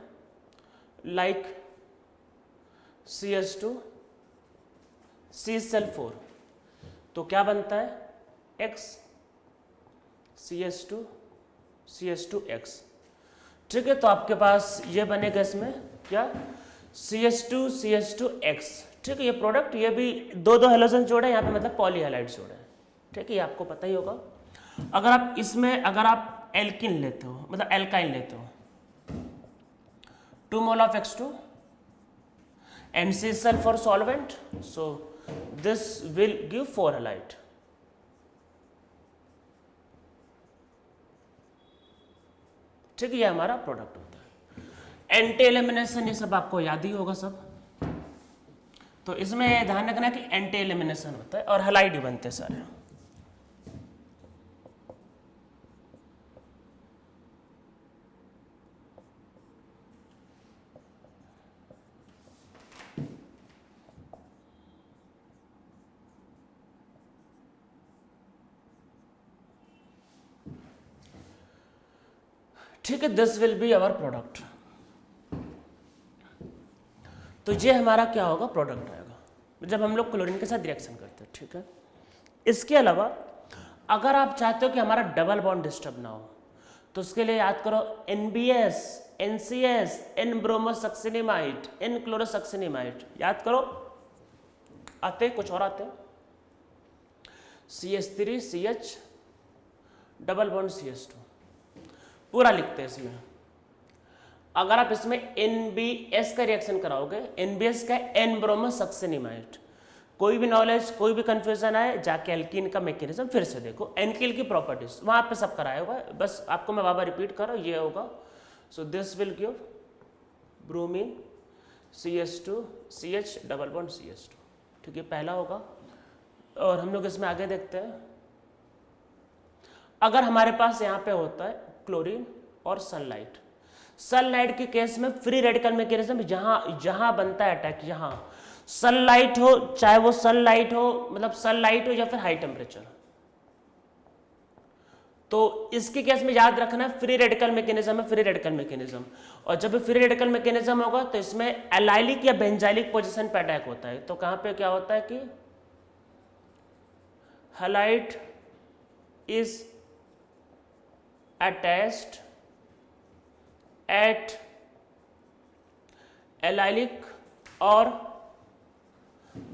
Speaker 1: like CH2 CCl4, तो क्या बनता है X CH2 CH2X। ठीक है, तो आपके पास ये बनेगा इसमें क्या, CH2 CH2X। ठीक है, ये प्रोडक्ट, ये भी दो हेलोजन जोड़े यहाँ पे, मतलब पॉलीहैलाइड जोड़े। ठीक है, ये आपको पता ही होगा। अगर आप इसमें अगर आप एल्किन लेते हो, मतलब एल्काइन लेते हो, 2 mole of X2 and CCl4 solvent, so this will give 4 halide। ठीक है, ये हमारा प्रोडक्ट होता है। एंटी एलिमिनेशन ये सब आपको याद ही होगा सब। तो इसमें ध्यान रखना है कि एंटी एलिमिनेशन होता है और हैलाइड ही बनते हैं सारे। ठीक है, this will be our product. तो ये हमारा क्या होगा, प्रोडक्ट आएगा जब हम लोग क्लोरीन के साथ रिएक्शन करते हैं। ठीक है, इसके अलावा अगर आप चाहते हो कि हमारा डबल बॉन्ड डिस्टर्ब ना हो, तो उसके लिए याद करो NBS NCS N bromosuccinimide N क्लोरोसक्सिनिमाइड। याद करो, आते कुछ और आते, CH3 CH double bond CH2 पूरा लिखते हैं इसमें। अगर आप इसमें NBS का रिएक्शन कराओगे, NBS का N ब्रोमोसक्सिनिमाइड। कोई भी नॉलेज, कोई भी कंफ्यूजन आए, जाके एल्कीन का मैकेनिज्म फिर से देखो, एल्किल की प्रॉपर्टीज वहां पे सब कराया हुआ है, बस आपको मैं बाबा रिपीट कर रहा हूं, ये होगा। So this will give bromine CH2 CH double bond CH2। ठीक है, पहला होगा। और हम लोग इसमें आगे देखते हैं, अगर हमारे पास यहाँ पे होता है क्लोरीन और सनलाइट, सनलाइट के केस में फ्री रेडिकल मैकेनिज्म जहां बनता है अटैक, यहां सनलाइट हो, चाहे वो सनलाइट हो, मतलब सनलाइट हो या फिर हाई टेम्परेचर, तो इसके केस में याद रखना फ्री रेडिकल मैकेनिज्म है, फ्री रेडिकल मैकेनिज्म। और जब फ्री रेडिकल मैकेनिज्म होगा तो इसमें एलाइलिक या बेंजाइलिक पोजीशन पे अटैक होता है। तो कहां पे क्या होता है कि halide is attached eight allylic और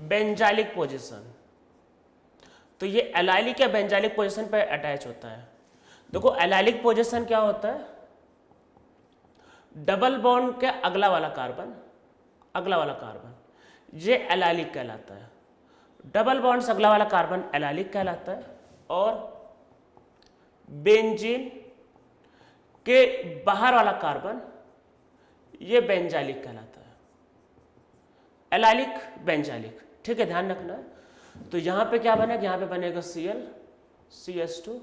Speaker 1: बेंजाइलिक पोजीशन। तो ये एलाइलिक या बेंजाइलिक पोजीशन पे अटैच होता है। देखो एलाइलिक पोजीशन क्या होता है, डबल बॉन्ड के अगला वाला कार्बन, ये एलाइलिक कहलाता है। डबल बॉन्ड से अगला वाला कार्बन एलाइलिक कहलाता है और बेंजीन के बाहर वाला कार्बन ये बेंजाइलिक कहलाता है, एलाइलिक बेंजाइलिक। ठीक है, ध्यान रखना है। तो यहां पे क्या बनेगा, यहां पे बनेगा Cl CH2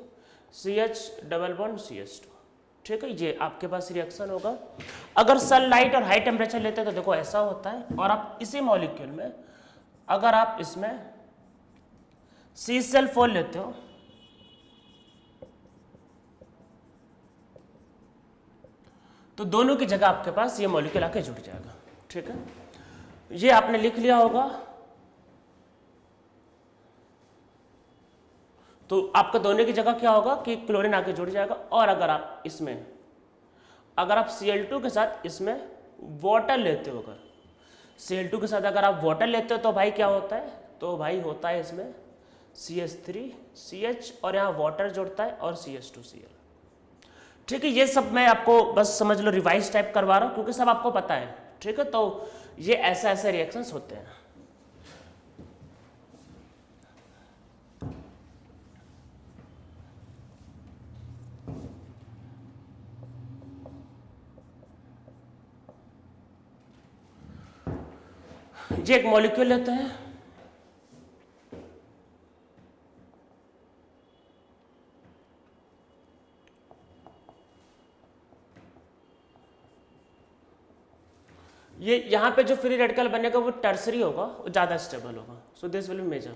Speaker 1: CH double bond CH2। ठीक है, ये आपके पास रिएक्शन होगा। अगर सनलाइट और हाई टेम्परेचर लेते हैं तो देखो ऐसा होता है। और आप इसी मॉलिक्यूल में अगर आप इसमें CCl4 लेते हो तो दोनों की जगह आपके पास ये मॉलिक्यूल आके जुड़ जाएगा। ठीक है, ये आपने लिख लिया होगा। तो आपका दोनों की जगह क्या होगा कि क्लोरीन आके जुड़ जाएगा। और अगर आप इसमें Cl2 के साथ इसमें वाटर लेते हो, अगर Cl2 के साथ अगर आप वाटर लेते हो तो भाई क्या होता है, तो भाई होता है इसमें CH3 CH और यहाँ वाटर जुड़ता है और CH2Cl। ठीक है, ये सब मैं आपको बस समझ लो रिवाइज टाइप करवा रहा हूँ क्योंकि सब आपको पता है। ठीक है, तो ये ऐसे रिएक्शंस होते हैं। ये एक मॉलिक्यूल लेते हैं, ये यहां पे जो फ्री रेडिकल बनेगा वो टर्सरी होगा, वो ज्यादा स्टेबल होगा। So this will be major.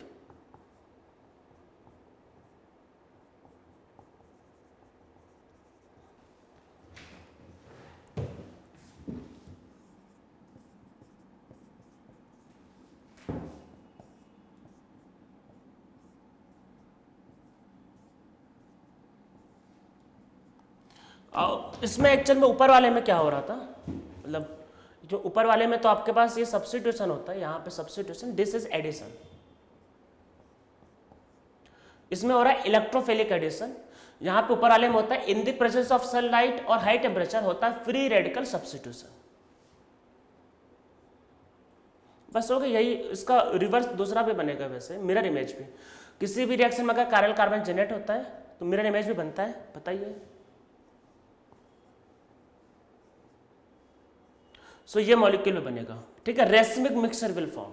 Speaker 1: इसमें एक्चुअल में ऊपर वाले में क्या हो रहा था, मतलब जो ऊपर वाले में तो आपके पास ये सब्स्टिट्यूशन होता है, यहाँ पे सब्स्टिट्यूशन, दिस इज एडिशन। इसमें हो रहा है इलेक्ट्रोफिलिक एडिशन। यहाँ पे ऊपर वाले में होता है in the presence of sunlight और हाई टेम्परेचर होता है फ्री रेडिकल सब्स्टिट्यूशन। बस हो गया, यही इसका रिवर्स दूसरा भी बनेगा। वैसे मिरर इमेज भी किसी भी रिएक्शन में अगर कायरल कार्बन जनरेट होता है तो मिरर इमेज भी बनता है, बताइए। सो ये मॉलिक्यूल में बनेगा। ठीक है, रेसमिक मिक्सचर विल फॉर्म।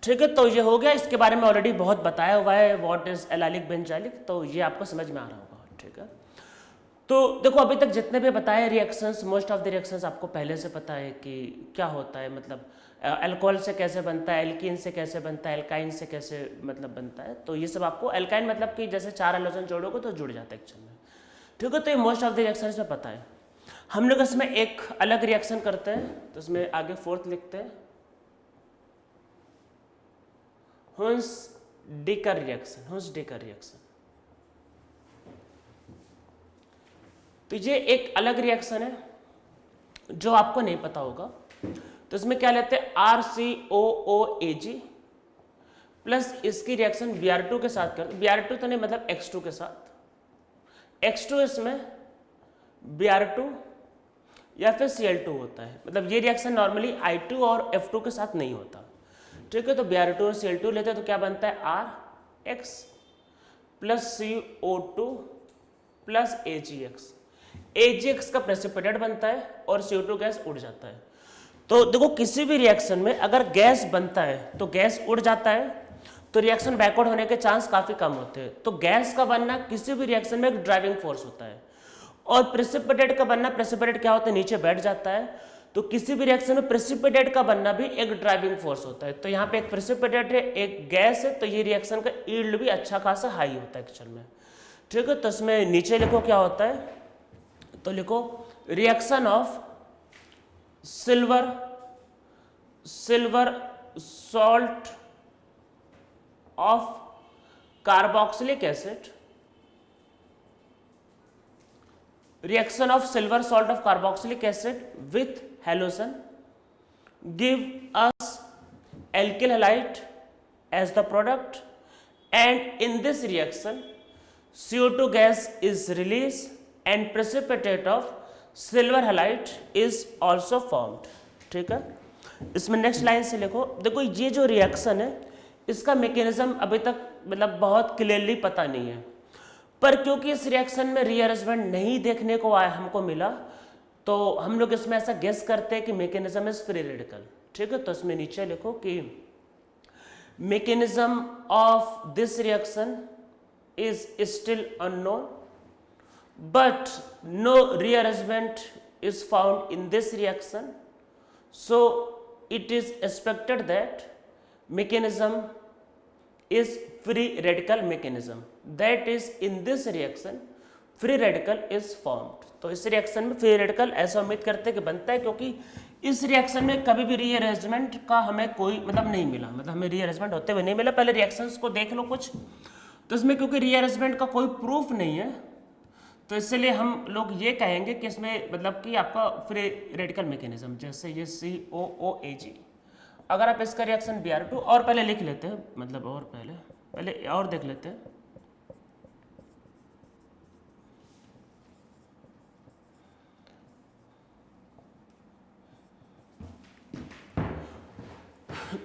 Speaker 1: ठीक है, तो ये हो गया। इसके बारे में ऑलरेडी बहुत बताया हुआ है, व्हाट इज एलाइलिक बेंजाइलिक, तो ये आपको समझ में आ रहा होगा। ठीक है, तो देखो अभी तक जितने भी बताए reactions, most of the reactions आपको पहले से पता है कि क्या होता है, मतलब अल्कोहल से कैसे बनता है, एल्कीन से कैसे बनता है, एल्काइन से कैसे मतलब बनता है। तो ये सब आपको, एल्काइन मतलब कि जैसे 4 हाइड्रोजन जोड़ोगे तो जुड़ जाता है एक्चुअल में। ठीक है, तो ये मोस्ट ऑफ द रिएक्शंस में पता है। हम लोग इसमें एक अलग रिएक्शन करते हैं, तो इसमें आगे 4th लिखते हैं, हुंस-डीकर रिएक्शन। हुंस-डीकर रिएक्शन, तो ये एक अलग रिएक्शन है जो आपको नहीं पता होगा। तो इसमें क्या लेते हैं, RCOOAg प्लस इसकी रिएक्शन Br2 के साथ करते हैं। Br2 तो नहीं, मतलब X2 के साथ। X2 इसमें Br2 या फिर Cl2 होता है। मतलब ये रिएक्शन नॉर्मली I2 और F2 के साथ नहीं होता। ठीक है, तो Br2 और Cl2 लेते हैं तो क्या बनता है, RX plus CO2 plus AgX। AgX का प्रेसिपिटेट बनता है और CO2 गैस उड़ जाता है। तो देखो किसी भी रिएक्शन में अगर गैस बनता है तो गैस उड़ जाता है, तो रिएक्शन बैकवर्ड होने के चांस काफी कम होते हैं। तो गैस का बनना किसी भी रिएक्शन में एक ड्राइविंग फोर्स होता है। और प्रेसिपिटेट का बनना, प्रेसिपिटेट क्या होता है, नीचे बैठ जाता है। तो किसी भी रिएक्शन में प्रेसिपिटेट का बनना भी एक ड्राइविंग फोर्स होता है। तो यहाँ पे एक प्रेसिपिटेट है, एक गैस है, तो ये रिएक्शन का यील्ड भी अच्छा खासा हाई होता है एक्चुअल में। ठीक है, तो इसमें नीचे लिखो क्या होता है, तो लिखो reaction of silver salt of carboxylic acid, reaction of silver salt of carboxylic acid with halogen give us alkyl halide as the product, and in this reaction CO2 gas is released and precipitate of silver halide is also formed। ठीक है, इसमें next line से लिखो, देखो ये जो reaction है इसका मैकेनिज्म अभी तक मतलब बहुत क्लियरली पता नहीं है, पर क्योंकि इस रिएक्शन में रीअरेंजमेंट नहीं देखने को आया हमको मिला, तो हम लोग इसमें ऐसा गेस करते हैं कि मैकेनिज्म इज फ्री रेडिकल। ठीक है, तो इसमें नीचे लिखो कि mechanism of this reaction is still unknown but no rearrangement is found in this reaction, so it is expected that mechanism is free radical mechanism, that is in this reaction free radical is formed। तो इस reaction में free radical ऐसा उम्मीद करते हैं कि बनता है, क्योंकि इस रिएक्शन में कभी भी रीअरेंजमेंट का हमें कोई मतलब नहीं मिला, मतलब हमें रीअरेंजमेंट होते हुए नहीं मिला। पहले रिएक्शंस को देख लो कुछ, तो इसमें क्योंकि रीअरेंजमेंट का कोई प्रूफ नहीं है, तो इसलिए हम लोग ये कहेंगे कि इसमें मतलब कि आपका फ्री रेडिकल मैकेनिज्म, जैसे ये COOAG। अगर आप इसका रिएक्शन Br2 और पहले लिख लेते हैं, मतलब और पहले और देख लेते हैं,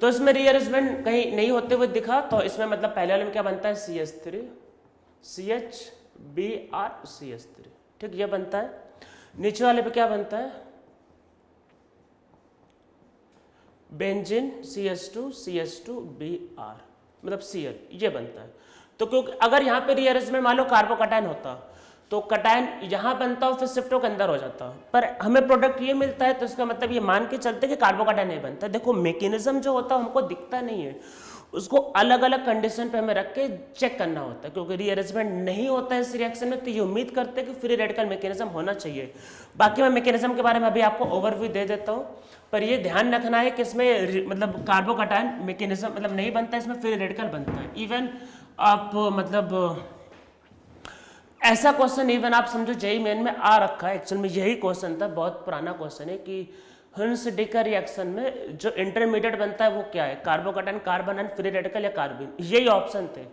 Speaker 1: तो इसमें रीअरेंजमेंट कहीं नहीं होते हुए दिखा, तो इसमें मतलब पहले वाले में क्या बनता है CH3 CHBr CH3। ठीक, ये बनता है। नीचे वाले पे क्या बनता है, बेंजीन CH2 CH2Br मतलब Cl, ये बनता है। तो क्योंकि अगर यहाँ पे रीअरेंजमेंट मान लो कार्बोकैटायन होता, तो कटायन यहाँ बनता हो फिर शिफ्टो के अंदर हो जाता, पर हमें प्रोडक्ट ये मिलता है, तो इसका मतलब ये मान के चलते कि कार्बोकैटायन नहीं बनता। देखो मैकेनिज्म जो होता है हमको दिखता नहीं है, उसको अलग अलग कंडीशन पे हमें रख के चेक करना होता है, क्योंकि रीअरेंजमेंट नहीं होता है इस रिएक्शन में, तो ये उम्मीद करते हैं कि फ्री रेडिकल मैकेनिज्म होना चाहिए। बाकी मैं मैकेनिज्म के बारे में अभी आपको ओवरव्यू दे देता हूँ, पर ये ध्यान रखना है कि इसमें मतलब कार्बोकैटायन मैकेनिज्म मतलब नहीं बनता, इसमें फ्री रेडिकल बनता है। इवन आप मतलब ऐसा क्वेश्चन इवन आप समझो जेईई मेन में आ रखा है, एक्चुअल में यही क्वेश्चन था, बहुत पुराना क्वेश्चन है कि हिंस-डिकर रिएक्शन में जो इंटरमीडिएट बनता है वो क्या है, carbocation, carbon and free radical या कार्बिन, यही ऑप्शन थे।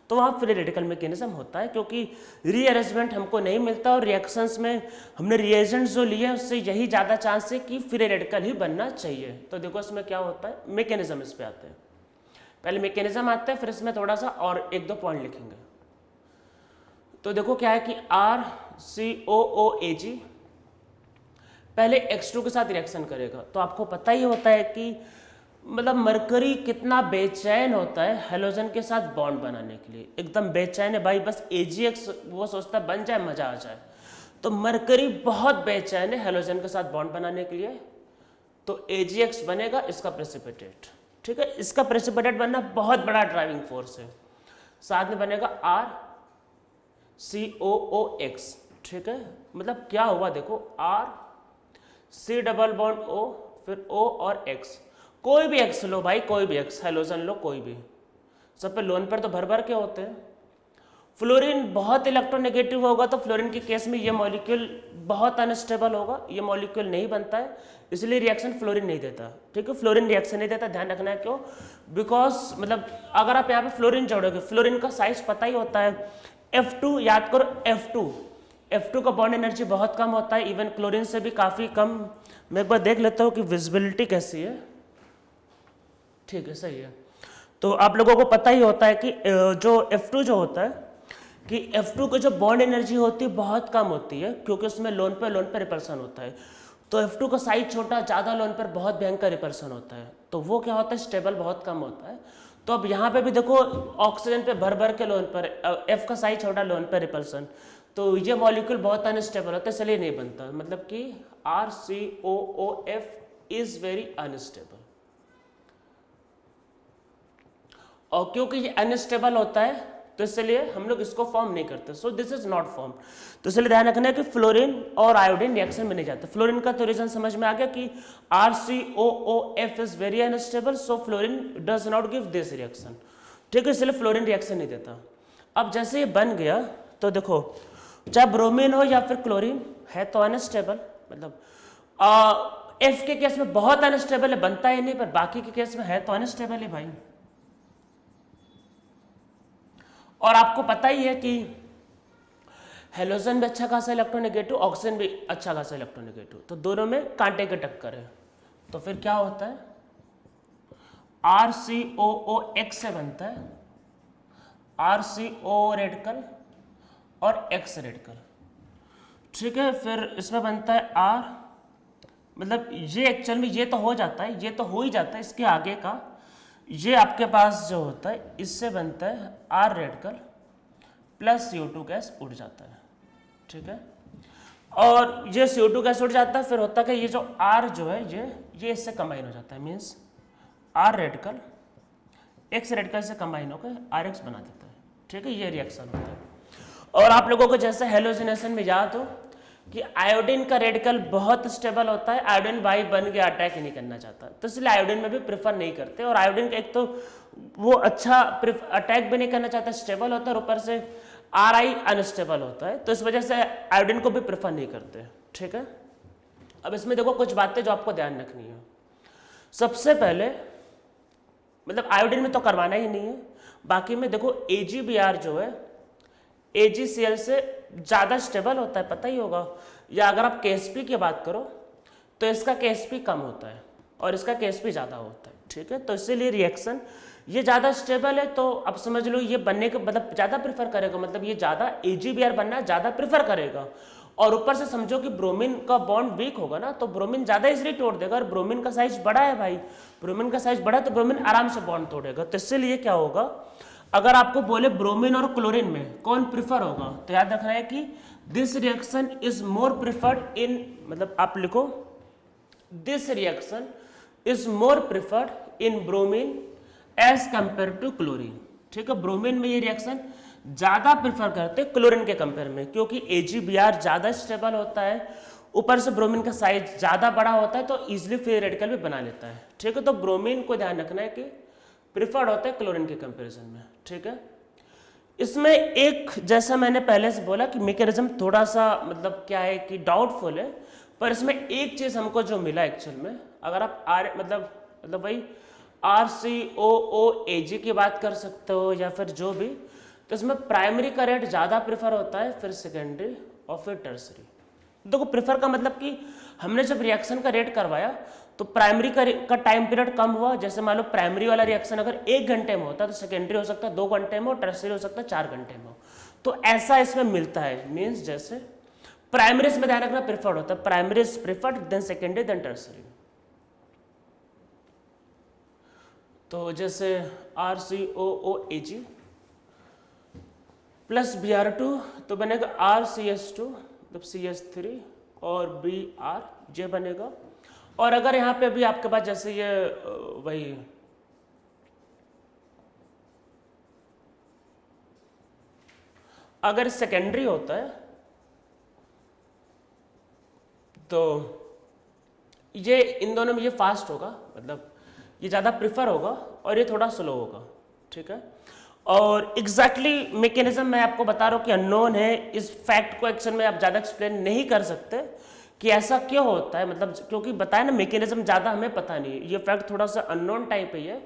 Speaker 1: तो वहाँ फ्री रेडिकल मैकेनिज्म होता है, क्योंकि रीअरेंजमेंट हमको नहीं मिलता और रिएक्शंस में हमने रिएजेंट्स जो लिए उससे यही ज़्यादा चांस है कि फ्री रेडिकल ही बनना चाहिए। तो देखो इसमें क्या होता है, मैकेनिज्म इस पे आते हैं, पहले मैकेनिज्म आता है, फिर इसमें थोड़ा सा और एक दो पॉइंट लिखेंगे। तो देखो क्या है कि RCOOAG पहले X2 के साथ रिएक्शन करेगा, तो आपको पता ही होता है कि मतलब मरकरी कितना बेचैन होता है हेलोजन के साथ बॉन्ड बनाने के लिए, एकदम बेचैन है भाई, बस AgX वो सोचता है बन जाए मजा आ जाए। तो मरकरी बहुत बेचैन है हेलोजन के साथ बॉन्ड बनाने के लिए, तो AgX बनेगा इसका प्रेसिपिटेट। ठीक है, इसका प्रेसिपिटेट बनना बहुत बड़ा ड्राइविंग फोर्स है। साथ में बनेगा RCOOX। ठीक है, मतलब क्या हुआ देखो, RC डबल बॉन्ड O, फिर O और X, कोई भी X लो भाई, कोई भी X हेलोजन लो, कोई भी, सब पे लोन पर तो भर भर के होते हैं। फ्लोरीन बहुत इलेक्ट्रोनेगेटिव होगा, तो फ्लोरीन के केस में ये मॉलिक्यूल बहुत अनस्टेबल होगा, ये मॉलिक्यूल नहीं बनता है, इसलिए रिएक्शन फ्लोरीन नहीं देता। ठीक है, फ्लोरीन रिएक्शन नहीं देता, ध्यान रखना है क्यों, बिकॉज मतलब अगर आप यहाँ पे फ्लोरीन जोड़ोगे, फ्लोरीन का साइज पता ही होता है F2, याद करो F2 का बॉन्ड एनर्जी बहुत कम होता है, इवन क्लोरीन से भी काफ़ी कम। मैं एक बार देख लेता हूँ कि विजिबिलिटी कैसी है। ठीक है, सही है। तो आप लोगों को पता ही होता है कि जो F2 जो होता है कि F2 की जो बॉन्ड एनर्जी होती है बहुत कम होती है, क्योंकि उसमें लोन पे रिपल्सन होता है। तो F2 का साइज छोटा, ज़्यादा लोन पर बहुत भयंकर रिपल्सन होता है, तो वो क्या होता है, स्टेबल बहुत कम होता है। तो अब यहाँ पे भी देखो ऑक्सीजन पे भर भर के लोन पर, F का साइज छोटा, लोन पर रिपल्सन, तो ये मॉलिक्यूल बहुत अनस्टेबल होता है, इसलिए नहीं बनता, मतलब कि RCOOF इज वेरी अनस्टेबल। और क्योंकि ये अनस्टेबल होता है तो इसलिए हम लोग इसको फॉर्म नहीं करते, so this is not form. तो इसलिए ध्यान रखना है कि फ्लोरीन और आयोडीन रिएक्शन में नहीं जाते। फ्लोरीन का तो रीजन समझ में आ गया कि RCOOF is very unstable, so fluorine does not give this reaction, ठीक है, इसलिए फ्लोरीन रिएक्शन नहीं देता। अब जैसे ये बन गया तो देखो, चाहे ब्रोमीन हो या फिर क्लोरीन है तो अनस्टेबल, मतलब F के केस में बहुत अनस्टेबल है, बनता ही नहीं, पर बाकी के केस में है तो अनस्टेबल है भाई। और आपको पता ही है कि हेलोजन भी अच्छा खासा इलेक्ट्रोनेगेटिव, ऑक्सीजन भी अच्छा खासा इलेक्ट्रोनेगेटिव, तो दोनों में कांटे की टक्कर है। तो फिर क्या होता है, RCOOX से बनता है RCO रेडिकल और X रेडिकल, ठीक है। फिर इसमें बनता है R, मतलब ये एक्चुअल में ये तो हो जाता है, ये तो हो ही जाता है, इसके आगे का ये आपके पास जो होता है इससे बनता है R radical plus CO2 gas उड़ जाता है, ठीक है। और ये CO2 गैस उड़ जाता है, फिर होता है कि ये जो R जो है ये इससे कंबाइन हो जाता है, means R radical X radical से कंबाइन होकर RX बना देता है, ठीक है, ये रिएक्शन होता है। और आप लोगों को जैसे हेलोजिनेशन में याद हो कि आयोडीन का रेडिकल बहुत स्टेबल होता है, आयोडीन भाई बन के अटैक ही नहीं करना चाहता, तो इसलिए आयोडीन में भी प्रेफर नहीं करते। और आयोडीन का एक तो वो अच्छा अटैक भी नहीं करना चाहता, स्टेबल होता है, और ऊपर से RI अनस्टेबल होता है, तो इस वजह से आयोडीन को भी प्रेफर नहीं करते, ठीक है। अब इसमें देखो कुछ बातें जो आपको ध्यान रखनी है। सबसे पहले मतलब आयोडीन में तो करवाना ही नहीं है, बाकी में देखो AgBr जो है AgCl से ज़्यादा स्टेबल होता है, पता ही होगा। या अगर आप KSP की बात करो तो इसका KSP कम होता है और इसका KSP ज़्यादा होता है, ठीक है। तो इसीलिए रिएक्शन ये ज़्यादा स्टेबल है, तो अब समझ लो ये बनने का मतलब ज़्यादा प्रेफर करेगा, मतलब ये ज़्यादा AgBr बनना ज़्यादा प्रेफर करेगा। और ऊपर से समझो कि ब्रोमीन का बॉन्ड वीक होगा ना, तो ब्रोमीन ज़्यादा इसलिए तोड़ देगा, और ब्रोमीन का साइज बड़ा है भाई, ब्रोमीन का साइज बड़ा है तो ब्रोमीन आराम से बॉन्ड तोड़ेगा। तो इसलिए क्या होगा, अगर आपको बोले ब्रोमीन और क्लोरीन में कौन प्रिफर होगा, तो याद रखना है कि this reaction is more preferred in, मतलब आप लिखो this reaction is more preferred in bromine as compare to chlorine, ठीक है। ब्रोमीन में ये रिएक्शन ज्यादा प्रिफर करते हैं क्लोरीन के कंपेयर में, क्योंकि AgBr ज्यादा स्टेबल होता है, ऊपर से ब्रोमीन का साइज ज्यादा बड़ा होता है, तो इजिली फ्री रेडिकल भी बना लेता है, ठीक है। तो ब्रोमीन को ध्यान रखना है कि प्रिफर्ड होता है क्लोरीन के कंपैरिजन में, ठीक है। इसमें एक जैसा मैंने पहले से बोला कि मैकेनिज्म थोड़ा सा मतलब क्या है कि डाउटफुल है, पर इसमें एक चीज हमको जो मिला एक्चुअल में, अगर आप मतलब भाई RCOOAg की बात कर सकते हो या फिर जो भी, तो इसमें प्राइमरी का रेट ज़्यादा प्रेफर होता है, फिर सेकेंडरी और फिर टर्सरी। देखो प्रेफर का मतलब कि हमने जब रिएक्शन का रेट करवाया तो प्राइमरी का टाइम पीरियड कम हुआ, जैसे मान लो प्राइमरी वाला रिएक्शन अगर 1 घंटे में होता है तो सेकेंडरी हो सकता है 2 घंटे में, और टर्सरी हो सकता है 4 घंटे में। तो ऐसा इसमें मिलता है, मीन्स जैसे प्राइमरी में ध्यान रखना प्रेफर्ड होता है, primary is preferred than secondary than tertiary. तो जैसे RCOOAg प्लस Br2 तो बनेगा RCS2 मतलब CH3 और Br बनेगा। और अगर यहाँ पे भी आपके पास जैसे ये वही अगर सेकेंडरी होता है तो ये इन दोनों में ये फास्ट होगा, मतलब ये ज़्यादा प्रिफर होगा और ये थोड़ा स्लो होगा, ठीक है। और एग्जैक्टली मैकेनिज्म मैं आपको बता रहा हूँ कि अननोन है, इस फैक्ट को एक्शन में आप ज़्यादा एक्सप्लेन नहीं कर सकते कि ऐसा क्यों होता है, मतलब क्योंकि बताया ना मैकेनिज्म ज़्यादा हमें पता नहीं है, ये फैक्ट थोड़ा सा अननोन टाइप है ये।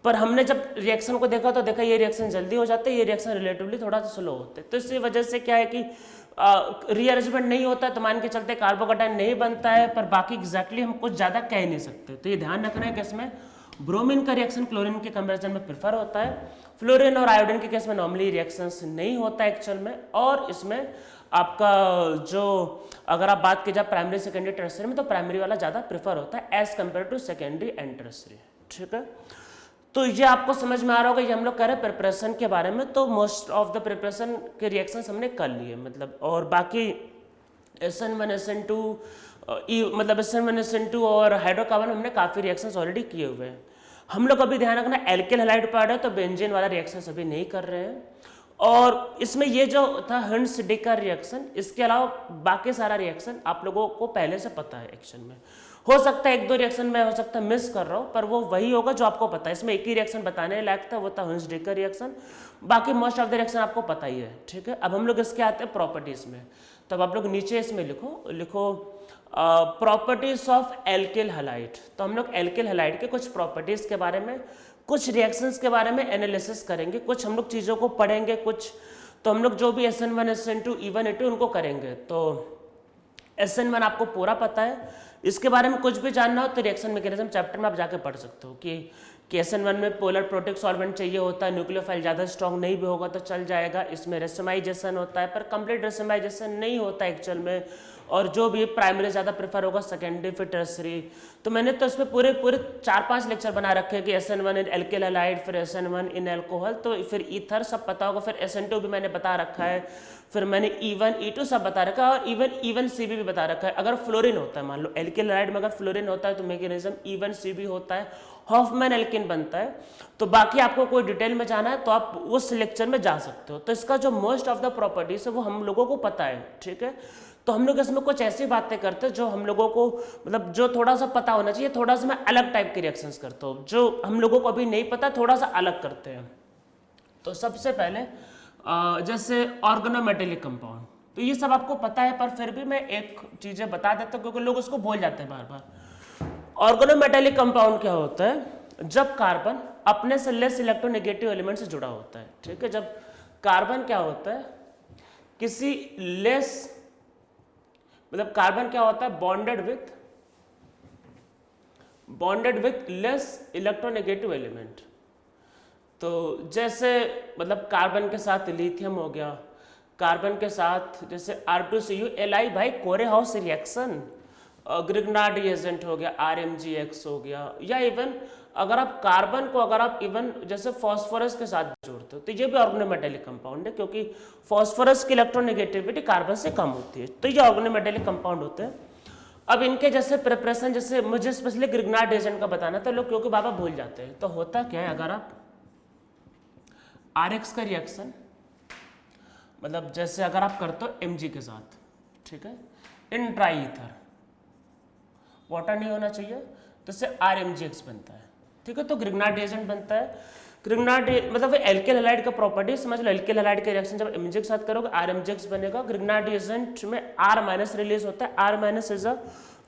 Speaker 1: पर हमने जब रिएक्शन को देखा तो देखा ये रिएक्शन जल्दी हो जाते हैं, ये रिएक्शन रिलेटिवली थोड़ा सा स्लो होते हैं। तो इसी वजह से क्या है कि रीअरेंजमेंट नहीं होता है तो मान के चलते कार्बोकेटाइन नहीं बनता है, पर बाकी एग्जैक्टली हम कुछ ज़्यादा कह नहीं सकते। तो ये ध्यान रखना है कि इसमें ब्रोमीन का रिएक्शन क्लोरीन के कंपैरिजन में प्रेफर होता है, फ्लोरीन और आयोडीन के केस में नॉर्मली रिएक्शंस नहीं होता है एक्चुअल में। और इसमें आपका जो अगर आप बात की जाए प्राइमरी सेकेंडरी टर्सरी में, तो प्राइमरी वाला ज़्यादा प्रेफर होता है as compare to secondary and tertiary, ठीक है। तो ये आपको समझ में आ रहा होगा, ये हम लोग कह रहे हैं प्रिपरेशन के बारे में। तो मोस्ट ऑफ द प्रिपरेशन के रिएक्शंस हमने कर लिए मतलब, और बाकी SN1 SN2 मतलब SN1 SN2 और हाइड्रोकार्बन हमने काफ़ी रिएक्शंस ऑलरेडी किए हुए हैं। हम लोग अभी ध्यान रखना एल्किल हैलाइड पार्ट है, तो बेंजीन वाला रिएक्शंस अभी नहीं कर रहे हैं। और इसमें ये जो था हंस डिकर रिएक्शन, इसके अलावा बाकी सारा रिएक्शन आप लोगों को पहले से पता है। एक्शन में हो सकता है 1-2 रिएक्शन में हो सकता है मिस कर रहा हूँ, पर वो वही होगा जो आपको पता है। इसमें एक ही रिएक्शन बताने लायक था, वो था हंस डिकर रिएक्शन। बाकी मोस्ट ऑफ द रिएक्शन आपको पता ही है, ठीक है। अब हम लोग इसके आते हैं प्रॉपर्टीज में। तब आप लोग नीचे इसमें लिखो प्रॉपर्टीज ऑफ एल्किल हैलाइड। तो हम लोग एल्किल हैलाइड के कुछ प्रॉपर्टीज के बारे में, कुछ रिएक्शंस के बारे में एनालिसिस करेंगे, कुछ हम लोग चीज़ों को पढ़ेंगे, कुछ तो हम लोग जो भी SN1 SN2 E1 E2 उनको करेंगे। तो SN1 आपको पूरा पता है, इसके बारे में कुछ भी जानना हो तो रिएक्शन मैकेनिज्म चैप्टर में आप जाके पढ़ सकते हो कि SN1 में पोलर प्रोटिक सॉल्वेंट चाहिए होता है, न्यूक्लियोफाइल ज़्यादा स्ट्रॉन्ग नहीं भी होगा तो चल जाएगा। इसमें रेसमाइजेशन होता है, पर कंप्लीट रेसमाइजेशन नहीं होता एक्चुअल में, और जो भी प्राइमरी ज़्यादा प्रेफर होगा, सेकेंडरी फिर टर्सरी। तो मैंने तो इसमें पूरे 4-5 लेक्चर बना रखे हैं कि SN1 इन एल्किल हैलाइड, फिर SN1 इन एल्कोहल, तो फिर ईथर सब पता होगा। फिर SN2 भी मैंने बता रखा है, फिर मैंने E1 E2 सब बता रखा है, और इवन E1CB भी बता रखा है। अगर फ्लोरीन होता है, मान लो एल्किल हैलाइड में अगर फ्लोरीन होता है तो मैकेनिज्म E1CB होता है, हॉफमैन एल्किन बनता है। तो बाकी आपको कोई डिटेल में जाना है तो आप उस लेक्चर में जा सकते हो। तो इसका जो मोस्ट ऑफ द प्रॉपर्टीज है वो हम लोगों को पता है, ठीक है। तो हम लोग इसमें कुछ ऐसी बातें करते हैं जो हम लोगों को मतलब जो थोड़ा सा पता होना चाहिए। थोड़ा सा मैं अलग टाइप के रिएक्शंस करता हूँ, जो हम लोगों को अभी नहीं पता, थोड़ा सा अलग करते हैं। तो सबसे पहले जैसे ऑर्गेनोमेटेलिक कंपाउंड, तो ये सब आपको पता है, पर फिर भी मैं एक चीज़ें बता देता हूँ क्योंकि लोग उसको भूल जाते हैं बार बार। ऑर्गेनोमेटेलिक कंपाउंड क्या होता है? जब कार्बन अपने से लेस इलेक्ट्रोनेगेटिव एलिमेंट से जुड़ा होता है, ठीक है। जब कार्बन क्या होता है, किसी लेस मतलब कार्बन क्या होता है, bonded with less electronegative element. तो जैसे मतलब कार्बन के साथ लिथियम हो गया, कार्बन के साथ जैसे R2CU Li भाई कोरे हाउस रिएक्शन, ग्रिग्नार्ड रिएजेंट हो गया, RMGX हो गया, या इवन अगर आप कार्बन को अगर आप इवन जैसे फॉस्फोरस के साथ जोड़ते हो तो ये भी ऑर्गेनोमेटेलिक कंपाउंड है, क्योंकि फॉस्फोरस की इलेक्ट्रोनेगेटिविटी कार्बन से कम होती है। तो ये ऑर्गेनोमेटेलिक कंपाउंड होते हैं। अब इनके जैसे प्रिपरेशन, जैसे मुझे स्पेशली ग्रिग्नार्ड रिएजेंट का बताना था, लोग क्योंकि बाबा भूल जाते हैं। तो होता क्या है, अगर आप RX का रिएक्शन मतलब जैसे अगर आप करते हो Mg के साथ, ठीक है, इन ड्राई ईथर, वाटर नहीं होना चाहिए, तो इससे RMGX बनता है, ठीक है। तो ग्रिग्नार्ड रिएजेंट बनता है। ग्रिग्नार्ड मतलब एल्किल हैलाइड का प्रॉपर्टी समझ लो। एल्किल हैलाइड का रिएक्शन जब Mg के साथ करोगे RMGX बनेगा। ग्रिग्नार्ड रिएजेंट में R- रिलीज होता है। R- is a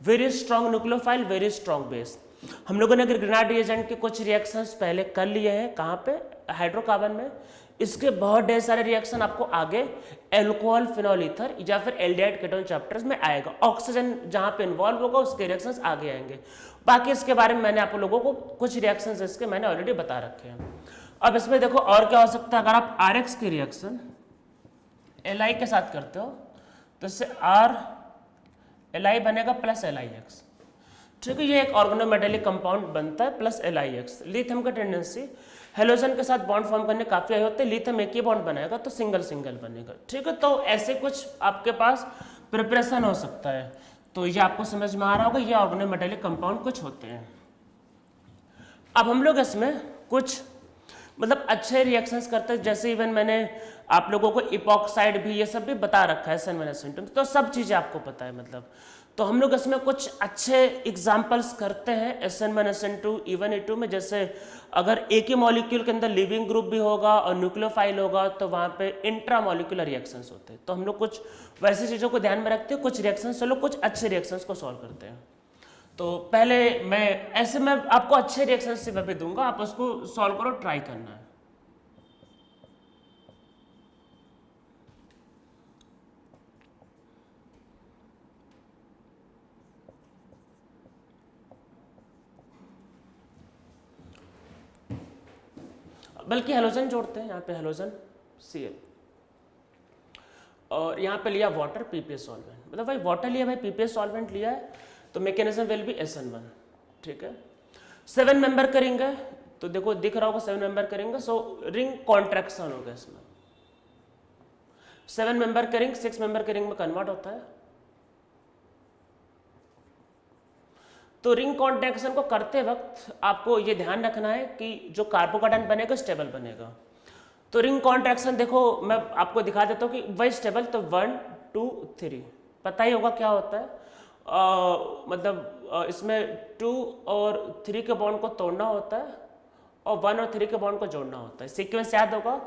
Speaker 1: very strong nucleophile, very strong base. हम लोगों ने ग्रिग्नार्ड रिएजेंट के कुछ रिएक्शंस पहले कर लिए हैं, कहाँ पे, हाइड्रोकार्बन में। इसके बहुत ढेर सारे रिएक्शन आपको आगे एल्कोहल फिनॉल ईथर या फिर एल्डिहाइड कीटोन चैप्टर्स में आएगा। ऑक्सीजन जहाँ पे इन्वॉल्व होगा उसके रिएक्शंस आगे आएंगे। बाकी इसके बारे में मैंने आप लोगों को कुछ रिएक्शंस इसके मैंने ऑलरेडी बता रखे हैं। अब इसमें देखो और क्या हो सकता है, अगर आप RX की रिएक्शन Li के साथ करते हो तो इससे Li बनेगा प्लस LiX, ठीक है। ये एक ऑर्गेनोमेटेलिक कंपाउंड बनता है प्लस LiX। लिथियम का टेंडेंसी हेलोजन के साथ बॉन्ड फॉर्म करने काफी आई होते हैं। लिथियम एक ही बॉन्ड बनाएगा तो सिंगल सिंगल बनेगा, ठीक है। तो ऐसे कुछ आपके पास प्रिपरेशन हो सकता है। तो ये आपको समझ में आ रहा होगा, ये ऑर्गेनोमेटेलिक कंपाउंड कुछ होते हैं। अब हम लोग इसमें कुछ मतलब अच्छे रिएक्शंस करते हैं, जैसे इवन मैंने आप लोगों को इपॉक्साइड भी ये सब भी बता रखा है, SN1 SN2, तो सब चीज़ें आपको पता है मतलब। तो हम लोग इसमें कुछ अच्छे एग्जाम्पल्स करते हैं SN1 SN2 E1 E2 में। जैसे अगर एक ही मॉलिक्यूल के अंदर लिविंग ग्रुप भी होगा और न्यूक्लियोफाइल होगा तो वहाँ पे इंट्रामॉलिक्यूलर रिएक्शंस होते हैं। तो हम लोग कुछ वैसी चीज़ों को ध्यान में रखते हैं, कुछ रिएक्शंस, चलो कुछ अच्छे रिएक्शंस को सॉल्व करते हैं। तो पहले मैं आपको अच्छे रिएक्शंस से भी दूंगा, आप उसको सॉल्व करो, ट्राई करना है। बल्कि हेलोजन जोड़ते हैं, यहाँ पे हेलोजन Cl और यहाँ पे लिया वाटर पीपीएस सॉल्वेंट, मतलब भाई वाटर लिया, भाई पीपीएस सॉल्वेंट लिया है तो मैकेनिज्म विल बी SN1, ठीक है। 7 मेंबर करेंगे तो देखो दिख रहा होगा 7 मेंबर का रिंग, सो रिंग कॉन्ट्रैक्शन हो गया इसमें। 7 मेंबर का रिंग 6 मेंबर के रिंग में कन्वर्ट होता है। तो रिंग कॉन्ट्रैक्शन को करते वक्त आपको ये ध्यान रखना है कि जो कार्बोकेटायन बनेगा स्टेबल बनेगा। तो रिंग कॉन्ट्रैक्शन देखो मैं आपको दिखा देता हूँ कि वही स्टेबल, तो 1 2 3 पता ही होगा क्या होता है। मतलब इसमें 2 और 3 के बॉन्ड को तोड़ना होता है और 1 और 3 के बॉन्ड को जोड़ना होता है। सीक्वेंस याद होगा,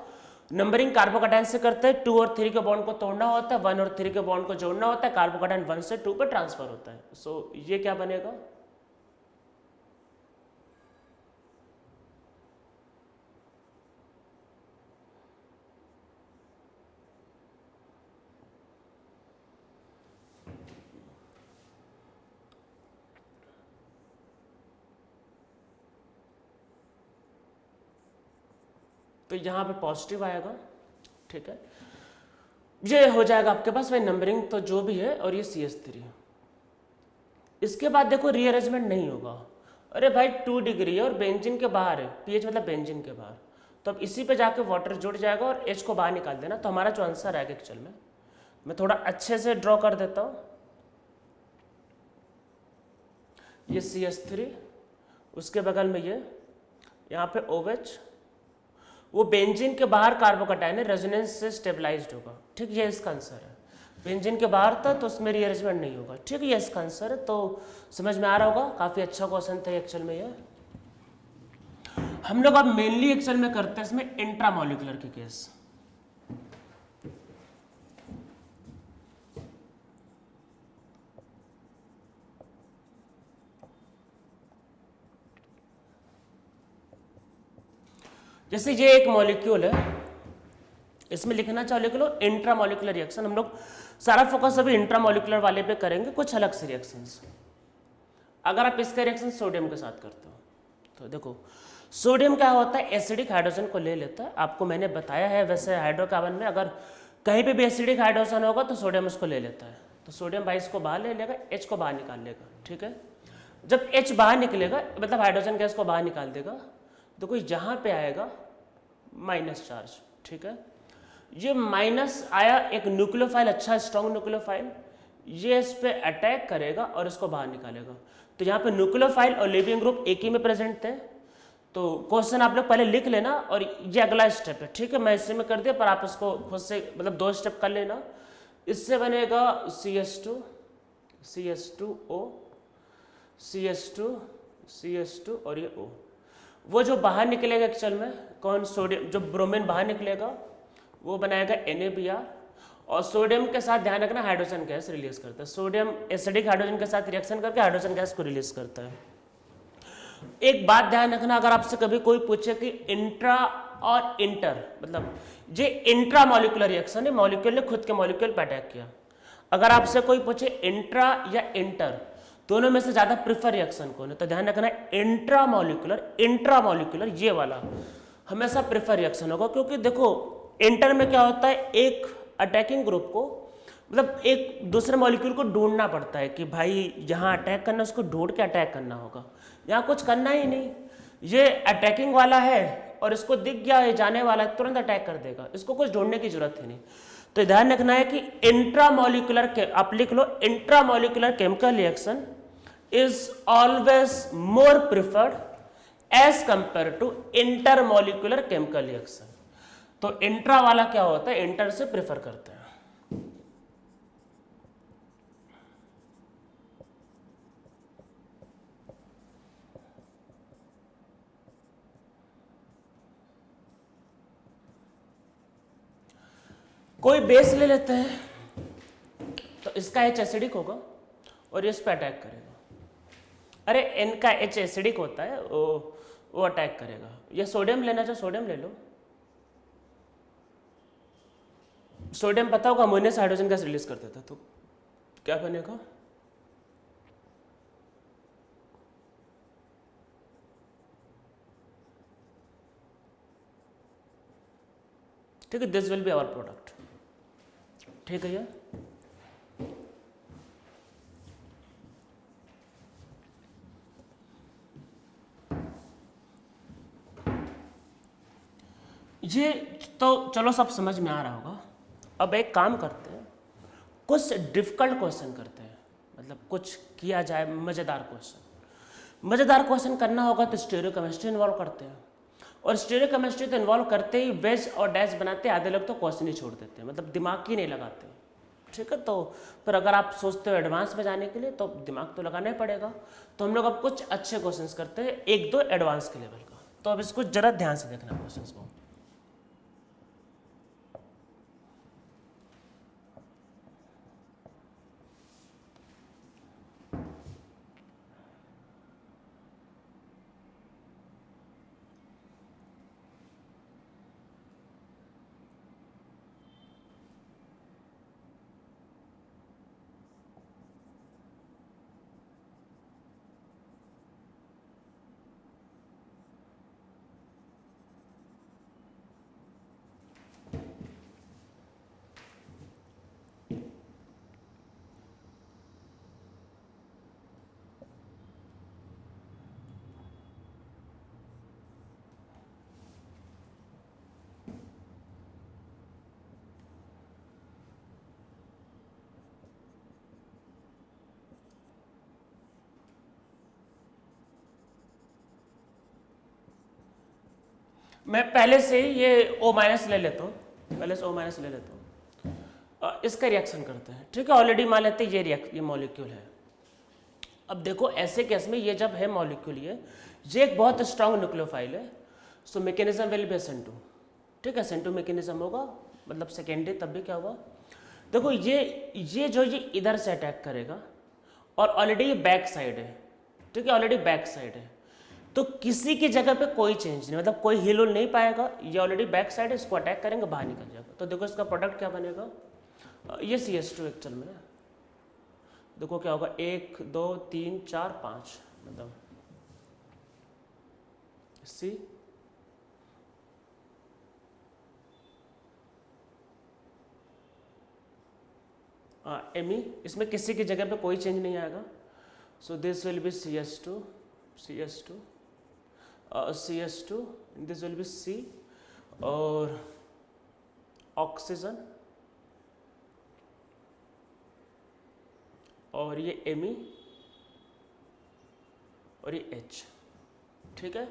Speaker 1: नंबरिंग कार्बोकेटायन से करते हैं, 2 और 3 के बॉन्ड को तोड़ना होता है, 1 और 3 के बॉन्ड को जोड़ना होता है, कार्बोकेटायन 1 से 2 पे ट्रांसफर होता है। सो ये क्या बनेगा, तो यहाँ पे पॉजिटिव आएगा, ठीक है। ये हो जाएगा आपके पास भाई नंबरिंग तो जो भी है, और ये CH3। इसके बाद देखो रीअरेंजमेंट नहीं होगा। अरे भाई 2 डिग्री है और बेंजीन के बाहर है, पीएच मतलब बेंजीन के बाहर, तो अब इसी पे जाके वाटर जुड़ जाएगा और H को बाहर निकाल देना। तो हमारा जो आंसर आएगा एक्चुअल में, मैं थोड़ा अच्छे से ड्रॉ कर देता हूँ। ये CH3, उसके बगल में ये यहाँ पे OH, वो बेंजीन के बाहर कार्बोकेटायन है, रेजोनेंस से स्टेबलाइज्ड होगा, ठीक। ये इसका आंसर है। बेंजीन के बाहर था तो उसमें रीअरेंजमेंट नहीं होगा, ठीक है। ये इसका आंसर है। तो समझ में आ रहा होगा, काफी अच्छा क्वेश्चन था एक्चुअल में ये। हम लोग अब मेनली एक्चुअल में करते हैं इसमें इंट्रामोलिकुलर के केस। जैसे ये एक मॉलिक्यूल है, इसमें लिखना चाहो लिख लो इंट्रामोलिकुलर रिएक्शन। हम लोग सारा फोकस अभी इंट्रामोलिकुलर वाले पे करेंगे, कुछ अलग से रिएक्शंस। अगर आप इसका रिएक्शन सोडियम के साथ करते हो तो देखो सोडियम क्या होता है, एसिडिक हाइड्रोजन को ले लेता है। आपको मैंने बताया है वैसे हाइड्रोकार्बन में अगर कहीं पे भी एसिडिक हाइड्रोजन होगा तो सोडियम उसको ले लेता है। तो सोडियम भाई इसको बाहर ले लेगा, H को बाहर निकाल लेगा, ठीक है। जब H बाहर निकलेगा मतलब हाइड्रोजन गैस को बाहर निकाल देगा, देखो यहाँ पे आएगा माइनस चार्ज, ठीक है। ये माइनस आया, एक न्यूक्लियोफाइल, अच्छा स्ट्रॉन्ग न्यूक्लियोफाइल, ये इस पे अटैक करेगा और इसको बाहर निकालेगा। तो यहाँ पे न्यूक्लियोफाइल और लिविंग ग्रुप एक ही में प्रेजेंट थे। तो क्वेश्चन आप लोग पहले लिख लेना और ये अगला स्टेप है, ठीक है। मैं इसी में कर दिया, पर आप इसको खुद से मतलब 2 स्टेप कर लेना। इससे बनेगा CH2 CH2O CH2 CH2 और ये O। वो जो बाहर निकलेगा एक्चुअल में कौन, सोडियम, जो ब्रोमीन बाहर निकलेगा वो बनाएगा NaBr, और सोडियम के साथ ध्यान रखना हाइड्रोजन गैस रिलीज करता है। सोडियम एसिडिक हाइड्रोजन के साथ रिएक्शन करके हाइड्रोजन गैस को रिलीज करता है। एक बात ध्यान रखना, अगर आपसे कभी कोई पूछे कि इंट्रा और इंटर, मतलब ये इंट्रा मॉलिक्यूलर रिएक्शन है, मॉलिक्यूल ने खुद के मॉलिक्यूल पर अटैक किया। अगर आपसे कोई पूछे इंट्रा या इंटर, दोनों में से ज्यादा प्रिफर रिएक्शन कौन है, तो ध्यान रखना इंट्रामोलिकुलर ये वाला हमेशा प्रिफर रिएक्शन होगा। क्योंकि देखो इंटर में क्या होता है, एक अटैकिंग ग्रुप को मतलब एक दूसरे मॉलिक्यूल को ढूंढना पड़ता है कि भाई यहाँ अटैक करना, उसको ढूंढ के अटैक करना होगा। यहाँ कुछ करना ही नहीं, ये अटैकिंग वाला है और इसको दिख गया है जाने वाला है, तुरंत अटैक कर देगा, इसको कुछ ढूंढने की जरूरत ही नहीं। तो ध्यान रखना है कि इंट्रामोलिकुलर के, आप लिख लो intramolecular chemical reaction is always more preferred as compare to intermolecular chemical reaction. तो इंट्रा वाला क्या होता है, इंटर से प्रिफर करते हैं। कोई बेस ले लेते हैं तो इसका H एसिडिक होगा और ये इस पर अटैक करेगा। अरे N का H एसिडिक होता है, वो अटैक करेगा। ये सोडियम लेना चाहो सोडियम ले लो। सोडियम पता होगा अमोनिया से हाइड्रोजन गैस रिलीज कर देता, तो क्या बनेगा, ठीक है। This will be our product, ठीक है। ये तो चलो सब समझ में आ रहा होगा। अब एक काम करते हैं, कुछ डिफिकल्ट क्वेश्चन करते हैं, मतलब कुछ किया जाए मज़ेदार क्वेश्चन। मज़ेदार क्वेश्चन करना होगा तो स्टीरियोकेमिस्ट्री इन्वॉल्व करते हैं, और स्टीरियोकेमिस्ट्री तो इन्वॉल्व करते ही वेज और डैश बनाते, आधे लोग तो क्वेश्चन ही छोड़ देते हैं, मतलब दिमाग ही नहीं लगाते। ठीक है, तो फिर अगर आप सोचते हो एडवांस में जाने के लिए तो दिमाग तो लगाना ही पड़ेगा। तो हम लोग अब कुछ अच्छे क्वेश्चंस करते हैं, एक दो एडवांस के लेवल का। तो अब इसको जरा ध्यान से देखना क्वेश्चंस को। मैं पहले से ये O- ले लेता हूँ, पहले से O- ले लेता हूँ। इसका रिएक्शन करते हैं। ठीक है, ऑलरेडी मान लेते हैं ये मॉलिक्यूल है। अब देखो ऐसे केस में ये जब है मॉलिक्यूल, ये एक बहुत स्ट्रांग न्यूक्लियोफाइल है, सो मैकेनिज्म विल बी SN2। ठीक है, SN2 मैकेनिज्म होगा, मतलब सेकेंडरी। तब भी क्या हुआ, देखो ये जो ये इधर से अटैक करेगा, और ऑलरेडी ये बैक साइड है। ठीक है, ऑलरेडी बैक साइड है, तो किसी की जगह पे कोई चेंज नहीं, मतलब कोई हिल नहीं पाएगा। ये ऑलरेडी बैक साइड है, इसको अटैक करेंगे, बाहर निकल जाएगा। तो देखो इसका प्रोडक्ट क्या बनेगा, ये CH2 एक्चुअल में। देखो क्या होगा, 1 2 3 4 5, मतलब C Me, इसमें किसी की जगह पे कोई चेंज नहीं आएगा। सो this will B CH2, this will B C, और ऑक्सीजन, और ये Me, और ये H। ठीक है,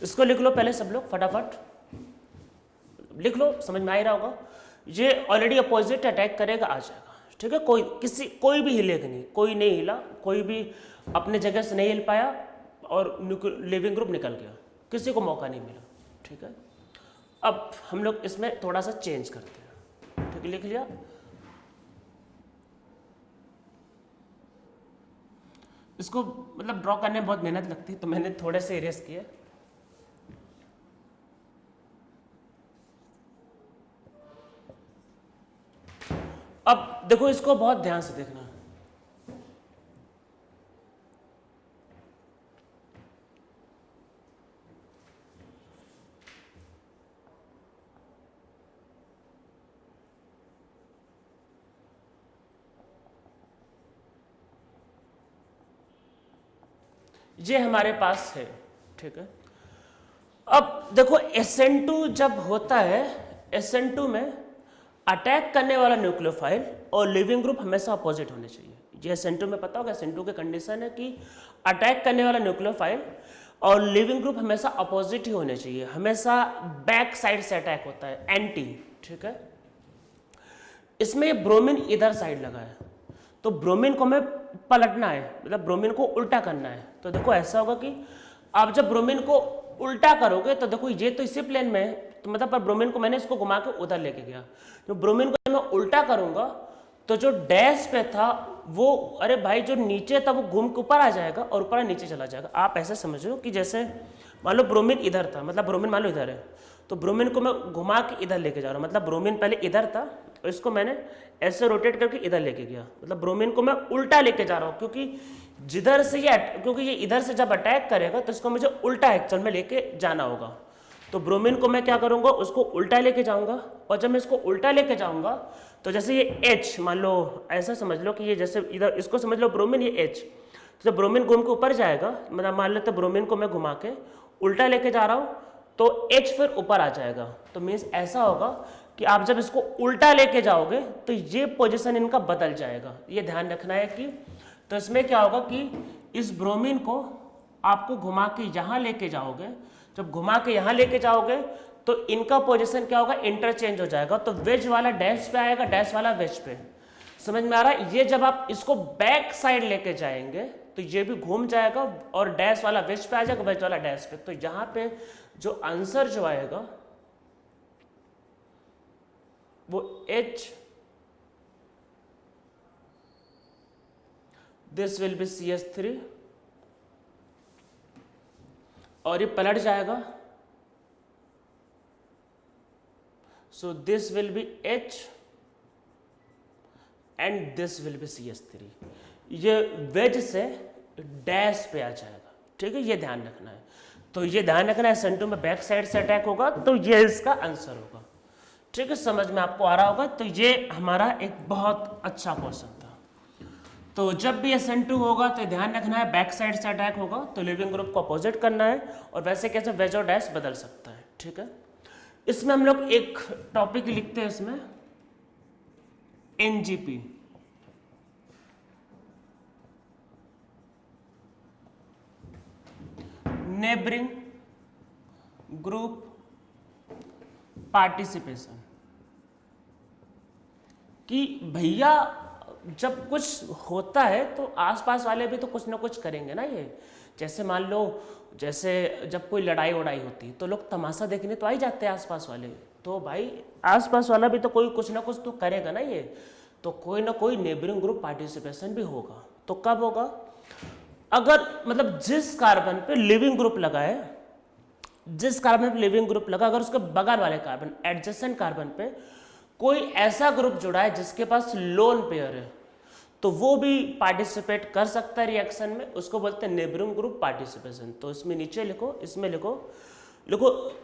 Speaker 1: इसको लिख लो पहले सब लोग, फटाफट लिख लो, समझ में आ ही रहा होगा। ये ऑलरेडी अपोजिट अटैक करेगा, आ जाएगा। ठीक है, कोई भी हिलेगा नहीं, कोई नहीं हिला, कोई भी अपने जगह से नहीं हिल पाया, और लिविंग ग्रुप निकल गया, किसी को मौका नहीं मिला। ठीक है, अब हम लोग इसमें थोड़ा सा चेंज करते हैं। ठीक है, लिख लिया। इसको मतलब ड्रॉ करने में बहुत मेहनत लगती है, तो मैंने थोड़े से इरेज किए। अब देखो इसको बहुत ध्यान से देखना। ये हमारे पास है। ठीक है, अब देखो SN2 जब होता है, SN2 में अटैक करने वाला न्यूक्लियोफाइल और लिविंग ग्रुप हमेशा अपोजिट होने चाहिए। ये SN2 में पता होगा, SN2 की कंडीशन है कि अटैक करने वाला न्यूक्लियोफाइल और लिविंग ग्रुप हमेशा अपोजिट ही होने चाहिए, हमेशा बैक साइड से अटैक होता है, एंटी। ठीक है, इसमें ब्रोमीन इधर साइड लगा है, तो ब्रोमीन को हमें पलटना है, मतलब ब्रोमीन को उल्टा करना है। तो देखो ऐसा होगा कि आप जब ब्रोमीन को उल्टा करोगे तो देखो ये तो इसी प्लेन में है, तो मतलब पर ब्रोमीन को मैंने इसको घुमा के उधर लेके गया। जो ब्रोमीन को मैं उल्टा करूंगा तो जो डैश पे था वो, अरे भाई जो नीचे था वो घूम के ऊपर आ जाएगा और ऊपर नीचे चला जाएगा। आप ऐसे समझो कि जैसे मान लो ब्रोमीन इधर था, मतलब ब्रोमीन मान लो इधर है, तो ब्रोमीन को मैं घुमा के इधर लेके जा रहा हूँ, मतलब ब्रोमीन पहले इधर था और इसको मैंने ऐसे रोटेट करके इधर लेके गया, मतलब ब्रोमीन को मैं उल्टा लेके जा रहा हूँ, क्योंकि जिधर से ये इधर से जब अटैक करेगा तो इसको मुझे उल्टा एक्चुअल में लेके जाना होगा। तो ब्रोमीन को मैं क्या करूँगा, उसको उल्टा लेके जाऊँगा, और जब मैं इसको उल्टा लेके जाऊँगा तो जैसे ये H मान लो, ऐसा समझ लो कि ये जैसे इधर इसको समझ लो ब्रोमीन, ये H, तो जब ब्रोमीन घूम के ऊपर जाएगा, मतलब मान लेते ब्रोमीन को मैं घुमा के उल्टा लेके जा रहा हूँ, तो H फिर ऊपर आ जाएगा। तो मीन्स ऐसा होगा कि आप जब इसको उल्टा लेके जाओगे तो ये पोजीशन इनका बदल जाएगा, ये ध्यान रखना है कि। तो इसमें क्या होगा कि इस ब्रोमीन को आपको घुमा के यहाँ लेके जाओगे, जब घुमा के यहाँ लेके जाओगे तो इनका पोजीशन क्या होगा, इंटरचेंज हो जाएगा। तो वेज वाला डैश पे आएगा, डैश वाला वेज पे। समझ में आ रहा है? ये जब आप इसको बैक साइड लेके जाएंगे तो ये भी घूम जाएगा और डैश वाला वेज पे आ जाएगा, वेज वाला डैश पे। तो यहाँ पे जो आंसर जो आएगा वो H, this will B CH3 और ये पलट जाएगा। सो this will B H and this will B CH3। ये वेज से डैश पे आ जाएगा, ठीक है, ये ध्यान रखना है। तो ये ध्यान रखना है, SN2 में बैक साइड से अटैक होगा तो ये इसका आंसर होगा, ठीक है, समझ में आपको आ रहा होगा। तो ये हमारा एक बहुत अच्छा क्वेश्चन था। तो जब भी SN2 होगा तो ध्यान रखना है बैक साइड से अटैक होगा तो लिविंग ग्रुप को अपोजिट करना है, और वैसे कैसे वेज और डैश बदल सकता है, ठीक है। इसमें हम लोग एक टॉपिक लिखते हैं, इसमें NGP, नेबरिंग ग्रुप पार्टिसिपेशन, कि भैया जब कुछ होता है तो आसपास वाले भी तो कुछ ना कुछ करेंगे ना। ये जैसे मान लो, जैसे जब कोई लड़ाई वड़ाई होती है तो लोग तमाशा देखने तो आ ही जाते हैं आसपास वाले, तो भाई आसपास वाला भी तो कोई कुछ ना कुछ तो करेगा ना। ये तो कोई ना कोई नेबरिंग ग्रुप पार्टिसिपेशन भी होगा। तो कब होगा, अगर मतलब जिस कार्बन पे लिविंग ग्रुप लगा है, जिस कार्बन पे लिविंग ग्रुप लगा, अगर उसके बगल वाले कार्बन, एडजेसेंट कार्बन पे कोई ऐसा ग्रुप जुड़ा है जिसके पास लोन पेयर है, तो वो भी पार्टिसिपेट कर सकता है रिएक्शन में, उसको बोलते हैं नेबरिंग ग्रुप पार्टिसिपेशन। तो इसमें नीचे लिखो, इसमें लिखो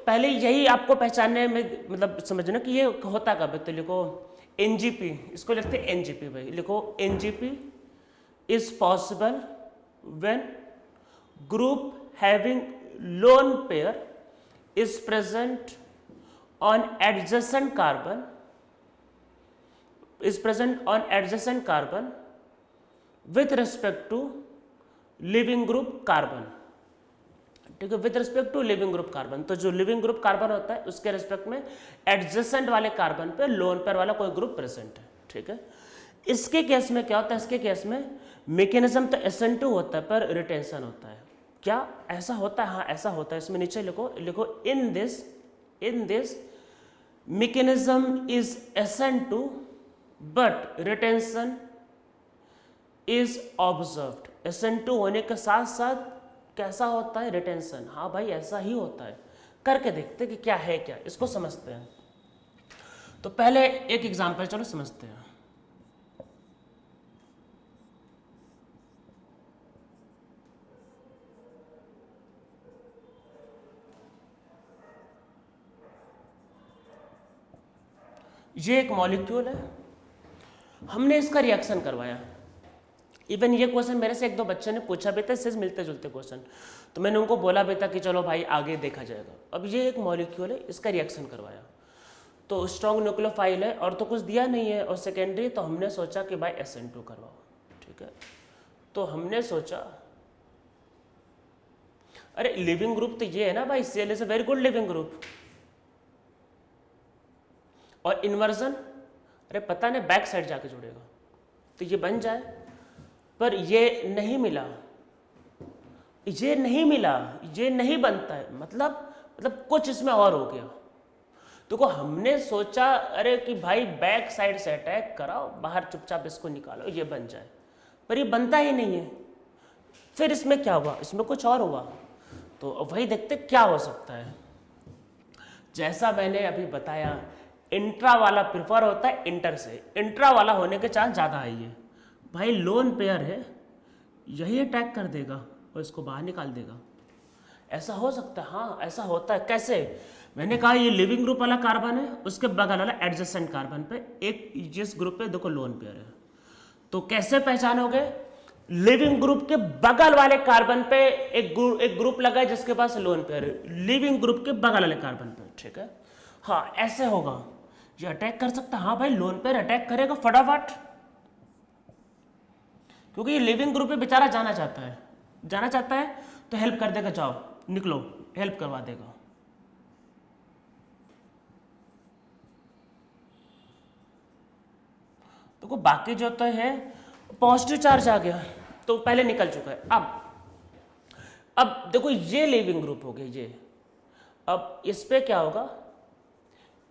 Speaker 1: पहले यही आपको पहचानने में मतलब समझना कि ये होता कब है। तो लिखो NGP, इसको लिखते हैं NGP भाई, लिखो NGP is possible when group having lone pair is present on adjacent carbon with respect to living group carbon, ठीक है, with respect to living group carbon. तो जो लिविंग ग्रुप कार्बन होता है उसके रिस्पेक्ट में एडजेसेंट वाले कार्बन पे लोन पेयर वाला कोई ग्रुप प्रेजेंट है, ठीक है। इसके केस में क्या होता है, इसके केस में मैकेनिज्म तो SN2 होता है पर रिटेंशन होता है। क्या ऐसा होता है? हाँ ऐसा होता है। इसमें नीचे लिखो in this mechanism is SN2 but retention is observed. SN2 होने के साथ साथ कैसा होता है, रिटेंशन। हाँ भाई ऐसा ही होता है, करके देखते कि क्या है, क्या इसको समझते हैं। तो पहले एक एग्जांपल चलो समझते हैं। ये एक मॉलिक्यूल है, हमने इसका रिएक्शन करवाया। इवन ये क्वेश्चन मेरे से एक दो बच्चे ने पूछा भी था, इससे मिलते जुलते क्वेश्चन, तो मैंने उनको बोला भी था कि चलो भाई आगे देखा जाएगा। अब ये एक मॉलिक्यूल है, इसका रिएक्शन करवाया, तो स्ट्रॉन्ग न्यूक्लियोफाइल है और तो कुछ दिया नहीं है और सेकेंडरी, तो हमने सोचा कि भाई SN2 करवाओ, ठीक है। तो हमने सोचा अरे लिविंग ग्रुप तो ये है ना भाई, Cl is a very good leaving group. और इन्वर्जन अरे पता नहीं बैक साइड जाके जुड़ेगा तो ये बन जाए, पर ये नहीं मिला, ये नहीं बनता है, मतलब कुछ इसमें और हो गया। तो हमने सोचा अरे कि भाई बैक साइड से अटैक कराओ, बाहर चुपचाप इसको निकालो, ये बन जाए, पर ये बनता ही नहीं है। फिर इसमें क्या हुआ, इसमें कुछ और हुआ। तो वही देखते क्या हो सकता है। जैसा मैंने अभी बताया, इंट्रा वाला प्रिफर होता है इंटर से, इंट्रा वाला होने के चांस ज़्यादा है। ये भाई लोन पेयर है, यही अटैक कर देगा और इसको बाहर निकाल देगा। ऐसा हो सकता है, हाँ ऐसा होता है। कैसे? मैंने कहा ये लिविंग ग्रुप वाला कार्बन है, उसके बगल वाला एडजेसेंट कार्बन पे एक जिस ग्रुप पे देखो लोन पेयर है। तो कैसे पहचानोगे? लिविंग ग्रुप के बगल वाले कार्बन पे एक ग्रुप लगा है जिसके पास लोन पेयर है, लिविंग ग्रुप के बगल वाले कार्बन पे, ठीक है। हाँ ऐसे होगा, ये अटैक कर सकता है, हाँ भाई लोन पेयर अटैक करेगा फटाफट, क्योंकि ये लिविंग ग्रुप पे बेचारा जाना चाहता है तो हेल्प कर देगा, जाओ निकलो, हेल्प करवा देगा। तो बाकी जो तो है पॉजिटिव चार्ज आ गया तो पहले निकल चुका है। अब देखो ये लिविंग ग्रुप हो गया ये, अब इस पे क्या होगा,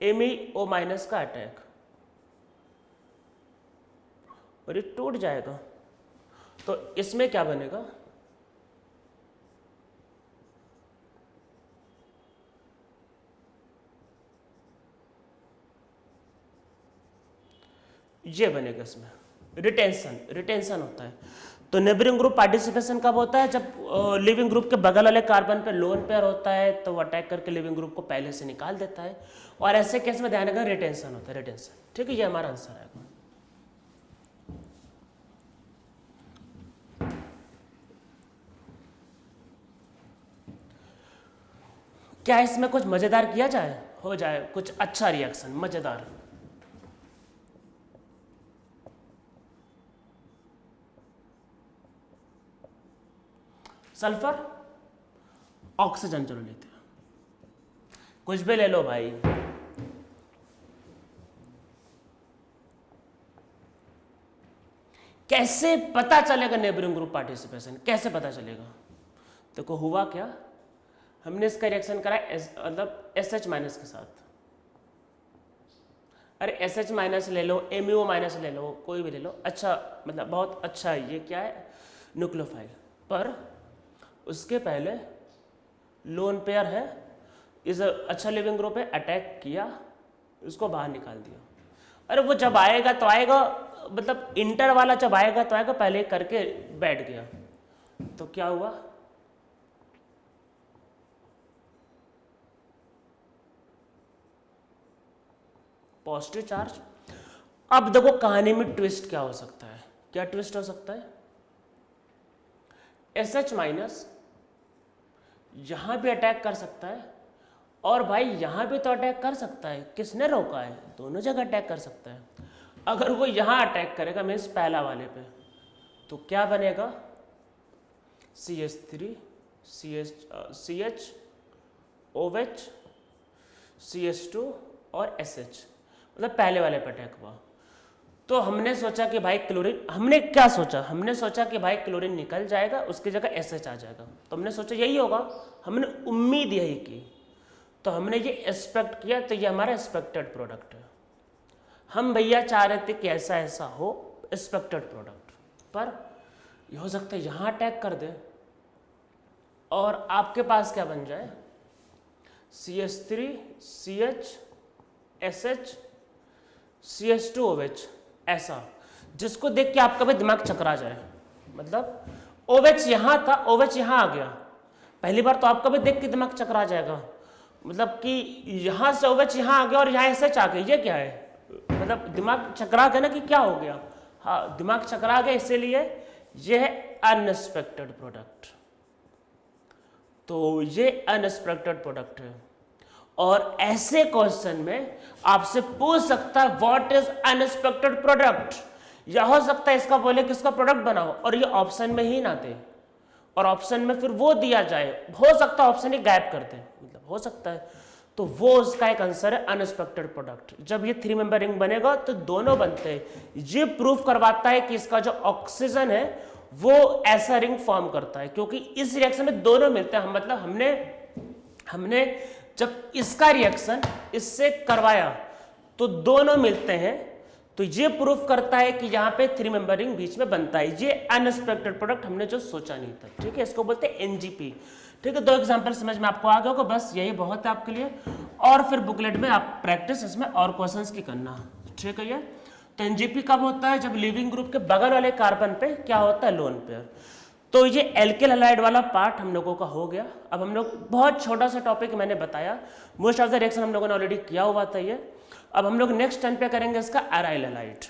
Speaker 1: MeO माइनस का अटैक और ये टूट जाएगा, तो इसमें क्या बनेगा, ये बनेगा, इसमें रिटेंशन होता है। तो नेबरिंग ग्रुप पार्टिसिपेशन कब होता है, जब लिविंग ग्रुप के बगल वाले कार्बन पे लोन पेयर होता है तो वो अटैक करके लिविंग ग्रुप को पहले से निकाल देता है, और ऐसे केस में ध्यान रखना रिटेंशन होता है, रिटेंशन, ठीक है। ये हमारा आंसर आएगा। क्या इसमें कुछ मजेदार किया जाए, हो जाए कुछ अच्छा रिएक्शन मजेदार। सल्फर ऑक्सीजन, चलो लेते हैं, कुछ भी ले लो भाई। कैसे पता चलेगा नेबरिंग ग्रुप पार्टिसिपेशन, कैसे पता चलेगा, देखो हुआ क्या, हमने इसका रिएक्शन करा मतलब SH माइनस के साथ, अरे SH माइनस ले लो, MeO माइनस ले लो, कोई भी ले लो, अच्छा मतलब बहुत अच्छा है, ये क्या है न्यूक्लियोफाइल, पर उसके पहले लोन पेयर है, इस अच्छा लिविंग ग्रुप है, अटैक किया, उसको बाहर निकाल दिया। अरे वो जब आएगा तो आएगा, मतलब इंटर वाला जब आएगा तो आएगा, पहले करके बैठ गया, तो क्या हुआ, पॉजिटिव चार्ज। अब देखो कहानी में ट्विस्ट क्या हो सकता है, क्या ट्विस्ट हो सकता है, SH माइनस यहां भी अटैक कर सकता है, और भाई यहां भी तो अटैक कर सकता है, किसने रोका है, दोनों जगह अटैक कर सकता है। अगर वो यहां अटैक करेगा मीन्स पहला वाले पे, तो क्या बनेगा, CH3 CH OH CH2 और SH, मतलब पहले वाले पे अटैक हुआ। तो हमने सोचा कि भाई क्लोरीन, हमने क्या सोचा, हमने सोचा कि भाई क्लोरीन निकल जाएगा, उसकी जगह SH आ जाएगा, तो हमने सोचा यही होगा, हमने उम्मीद यही की, तो हमने ये एक्सपेक्ट किया, तो ये हमारा एक्सपेक्टेड प्रोडक्ट है। हम भैया चाह रहे थे कि ऐसा ऐसा हो, एक्सपेक्टेड प्रोडक्ट, पर ये हो सकता है यहाँ अटैक कर दे और आपके पास क्या बन जाए, CH3 CH SH CH2 OH, ऐसा जिसको देख के आपका भी दिमाग चकरा जाए, मतलब OH यहाँ था, OH यहाँ आ गया, पहली बार तो आपका भी देख के दिमाग चकरा जाएगा, मतलब कि यहाँ से OH यहाँ आ गया और यहाँ SH आ गया, ये क्या है, मतलब दिमाग चकरा गया ना कि क्या हो गया, हाँ दिमाग चकरा गया, इसीलिए ये है अनएक्सपेक्टेड प्रोडक्ट। तो ये अनएक्सपेक्टेड प्रोडक्ट है, और ऐसे क्वेश्चन में आपसे पूछ सकता है व्हाट इज अनएक्सपेक्टेड प्रोडक्ट, या हो सकता है इसका बोले कि इसका प्रोडक्ट बनाओ और ये ऑप्शन में ही ना दे, और ऑप्शन में फिर वो दिया जाए, हो सकता है ऑप्शन ही गायब कर दे, मतलब हो सकता है, तो वो उसका एक आंसर है अनएक्सपेक्टेड प्रोडक्ट। जब ये 3 मेंबर रिंग बनेगा तो दोनों बनते हैं, ये प्रूफ करवाता है कि इसका जो ऑक्सीजन है वो ऐसा रिंग फॉर्म करता है, क्योंकि इस रिएक्शन में दोनों मिलते हैं, मतलब हमने जब इसका रिएक्शन इससे करवाया तो दोनों मिलते हैं, तो ये प्रूफ करता है कि यहाँ पे 3 मेंबर रिंग बीच में बनता है, ये अनएक्सपेक्टेड प्रोडक्ट हमने जो सोचा नहीं था, ठीक है, इसको बोलते हैं NGP, ठीक है। 2 एग्जांपल समझ में आपको आ गया होगा, बस यही बहुत है आपके लिए, और फिर बुकलेट में आप प्रैक्टिस इसमें और क्वेश्चंस की करना, ठीक है। ये तो NGP कब होता है, जब लिविंग ग्रुप के बगल वाले कार्बन पे क्या होता है, लोन पेयर। तो ये एल्किल हैलाइड वाला पार्ट हम लोगों का हो गया। अब हम लोग बहुत छोटा सा टॉपिक मैंने बताया, मोस्ट ऑफ द रिएक्शन हम लोगों ने ऑलरेडी किया हुआ था ये। अब हम लोग नेक्स्ट टाइम पे करेंगे इसका एराइल हैलाइड।